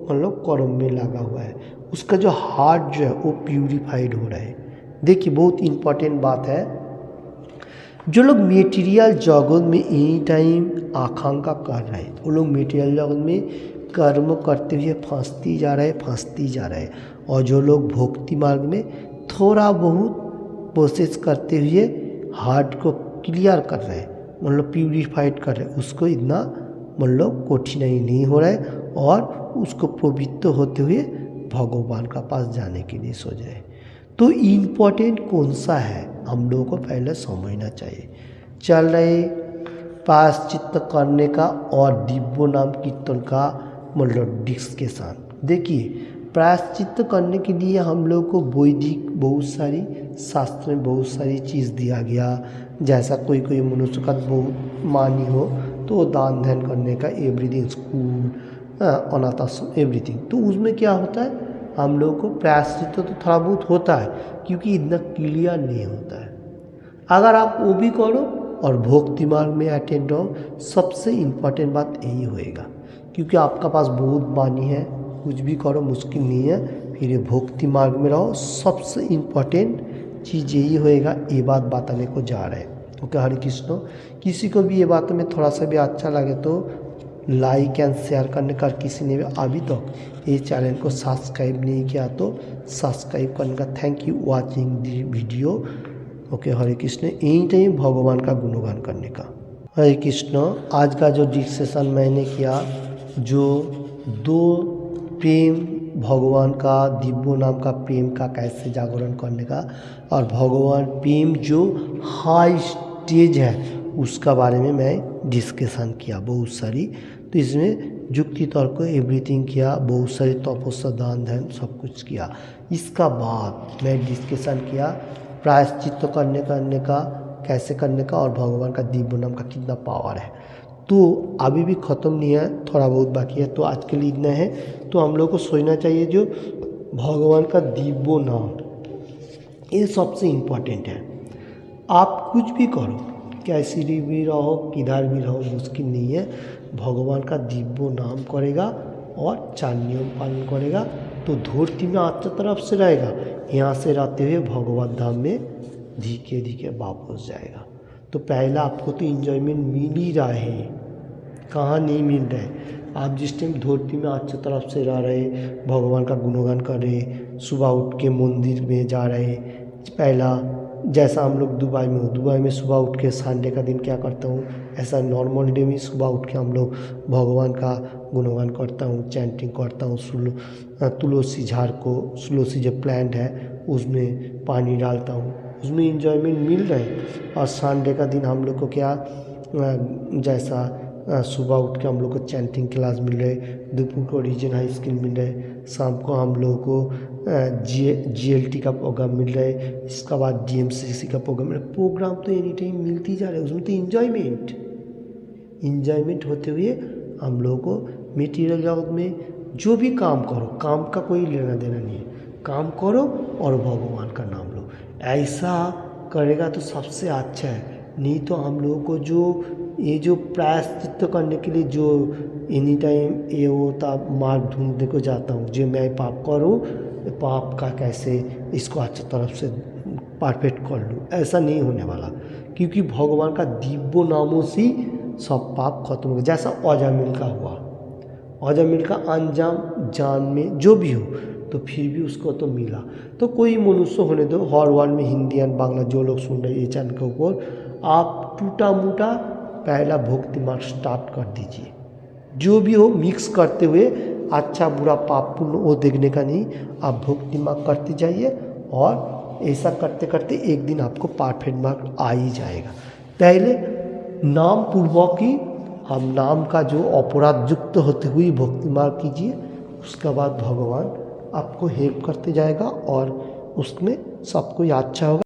मतलब कर्म में लगा हुआ है, उसका जो हार्ट जो है वो प्यूरिफाइड हो रहा है। देखिए बहुत इम्पोर्टेंट बात है, जो लोग मेटीरियल जगत में एनी टाइम आकांक्षा कर रहे हैं वो लोग मेटीरियल जगत में कर्म करते हुए फंसती जा रहे हैं, और जो लोग भक्ति मार्ग में थोड़ा बहुत कोशिश करते हुए हार्ट को क्लियर कर रहे हैं, मतलब प्यूरिफाइड कर रहे हैं, उसको इतना मतलब कठिनाई नहीं हो रहा है और उसको पवित्र होते हुए भगवान का पास जाने के लिए सोच रहे हैं। तो इम्पोर्टेंट कौन सा है हम लोगों को पहले समझना चाहिए। चल रहे प्रायश्चित्त करने का और दिव्य नाम कीर्तन का मतलब डिस्कशन। देखिए प्रायश्चित्त करने के लिए हम लोग को वैदिक बहुत सारी शास्त्र में बहुत सारी चीज़ दिया गया, जैसा कोई कोई मनुष्य का बहुत मानी हो तो दान ध्यान करने का एवरीथिंग, स्कूल, अनाथ आश्रम, एवरीथिंग। तो उसमें क्या होता है हम लोग को प्रायश्चित्त तो थोड़ा बहुत होता है क्योंकि इतना क्लियर नहीं होता है। अगर आप वो भी करो और भक्ति मार्ग में अटेंड हो, सबसे इम्पोर्टेंट बात यही होएगा, क्योंकि आपका पास बहुत वाणी है, कुछ भी करो मुश्किल नहीं है, फिर ये भक्ति मार्ग में रहो। सबसे इम्पोर्टेंट चीज़ यही होएगा, ये बात बताने को जा रहे हैं। ओके, हरे कृष्ण। किसी को भी ये बात में थोड़ा सा भी अच्छा लगे तो लाइक एंड शेयर करने का, किसी ने भी अभी तक ये चैनल को सब्सक्राइब नहीं किया तो सब्सक्राइब करने का। Thank you watching the video. Okay, Hare Krishna. Any time भगवान का गुणगान करने का। हरे कृष्ण। आज का जो डिस्कशन मैंने किया, जो दो प्रेम, भगवान का दिव्य नाम का प्रेम का कैसे जागरण करने का, और भगवान प्रेम जो हाई स्टेज है उसका बारे में मैं डिस्कशन किया बहुत सारी। तो इसमें युक्ति तर्क एवरीथिंग किया, बहुत सारी तपस्या, दान ध्यान सब कुछ किया। इसका बाद मैं डिस्कशन किया प्रायश्चित्त करने का कैसे करने का, और भगवान का दिव्य नाम का कितना पावर है। तो अभी भी ख़त्म नहीं है, थोड़ा बहुत बाकी है। तो आज के लिए इतना है। तो हम लोग को सोचना चाहिए जो भगवान का दिव्य नाम, ये सबसे इम्पोर्टेंट है। आप कुछ भी करो, कैसी भी रहो, किधर भी रहो, मुश्किल नहीं है। भगवान का दिव्य नाम करेगा और 4 नियम पालन करेगा, तो धरती में अच्छा तरफ से रहेगा, यहाँ से रहते हुए भगवत धाम में धीरे धीरे वापस जाएगा। तो पहला आपको तो इंजॉयमेंट मिल ही रहा है, कहाँ नहीं मिल रहा है। आप जिस टाइम धरती में अच्छे तरफ से रह रहे, भगवान का गुणगान कर रहे, सुबह उठ के मंदिर में जा रहे, पहला जैसा हम लोग दुबई में सुबह उठ के संडे का दिन क्या करता हूँ, ऐसा नॉर्मल डे में सुबह उठ के हम लोग भगवान का गुणगान करता हूँ, चैंटिंग करता हूँ, तुलसी झाड़ को, तुलसी जो प्लांट है उसमें पानी डालता हूँ, उसमें इंजॉयमेंट मिल रहा है। और संडे का दिन हम लोग को क्या जैसा सुबह उठ के हम लोग को चैंटिंग क्लास मिल रहे, दोपहर को रीजन हाई स्कूल मिल रहे, शाम को हम लोगों को GLT का प्रोग्राम मिल रहा है, इसके बाद DMCC का प्रोग्राम मिल रहा है। प्रोग्राम तो एनी टाइम मिलती जा रहा है, उसमें तो इंजॉयमेंट होते हुए हम लोगों को मटेरियल जगत में जो भी काम करो, काम का कोई लेना देना नहीं है, काम करो और भगवान का नाम लो, ऐसा करेगा तो सबसे अच्छा है। नहीं तो हम लोगों को जो प्रायश्चित करने के लिए जो एनी टाइम ये होता मार्ग ढूंढने को जाता हूँ, जो मैं पाप करूँ, पाप का कैसे इसको अच्छी तरफ से परफेक्ट कर लूँ, ऐसा नहीं होने वाला। क्योंकि भगवान का दिव्य नामों से सब पाप खत्म हो गया। जैसा अजामिल का हुआ, अजामिल का अंजाम जान में जो भी हो तो फिर भी उसको तो मिला। तो कोई मनुष्य होने दो, हर वर्ल्ड में हिंदी एंड बांग्ला जो लोग सुन रहे हैं ये चैनल के ऊपर, आप टूटा मोटा पहला भक्ति मार्ग स्टार्ट कर दीजिए। जो भी हो मिक्स करते हुए, अच्छा बुरा पाप पुण्य वो देखने का नहीं, आप भक्ति मार्ग करते जाइए और ऐसा करते करते एक दिन आपको परफेक्ट मार्ग आ ही जाएगा। पहले नाम पूर्वक ही हम नाम का जो अपराध युक्त होते हुए भक्ति मार्ग कीजिए, उसके बाद भगवान आपको हेल्प करते जाएगा और उसमें सब कोई अच्छा होगा।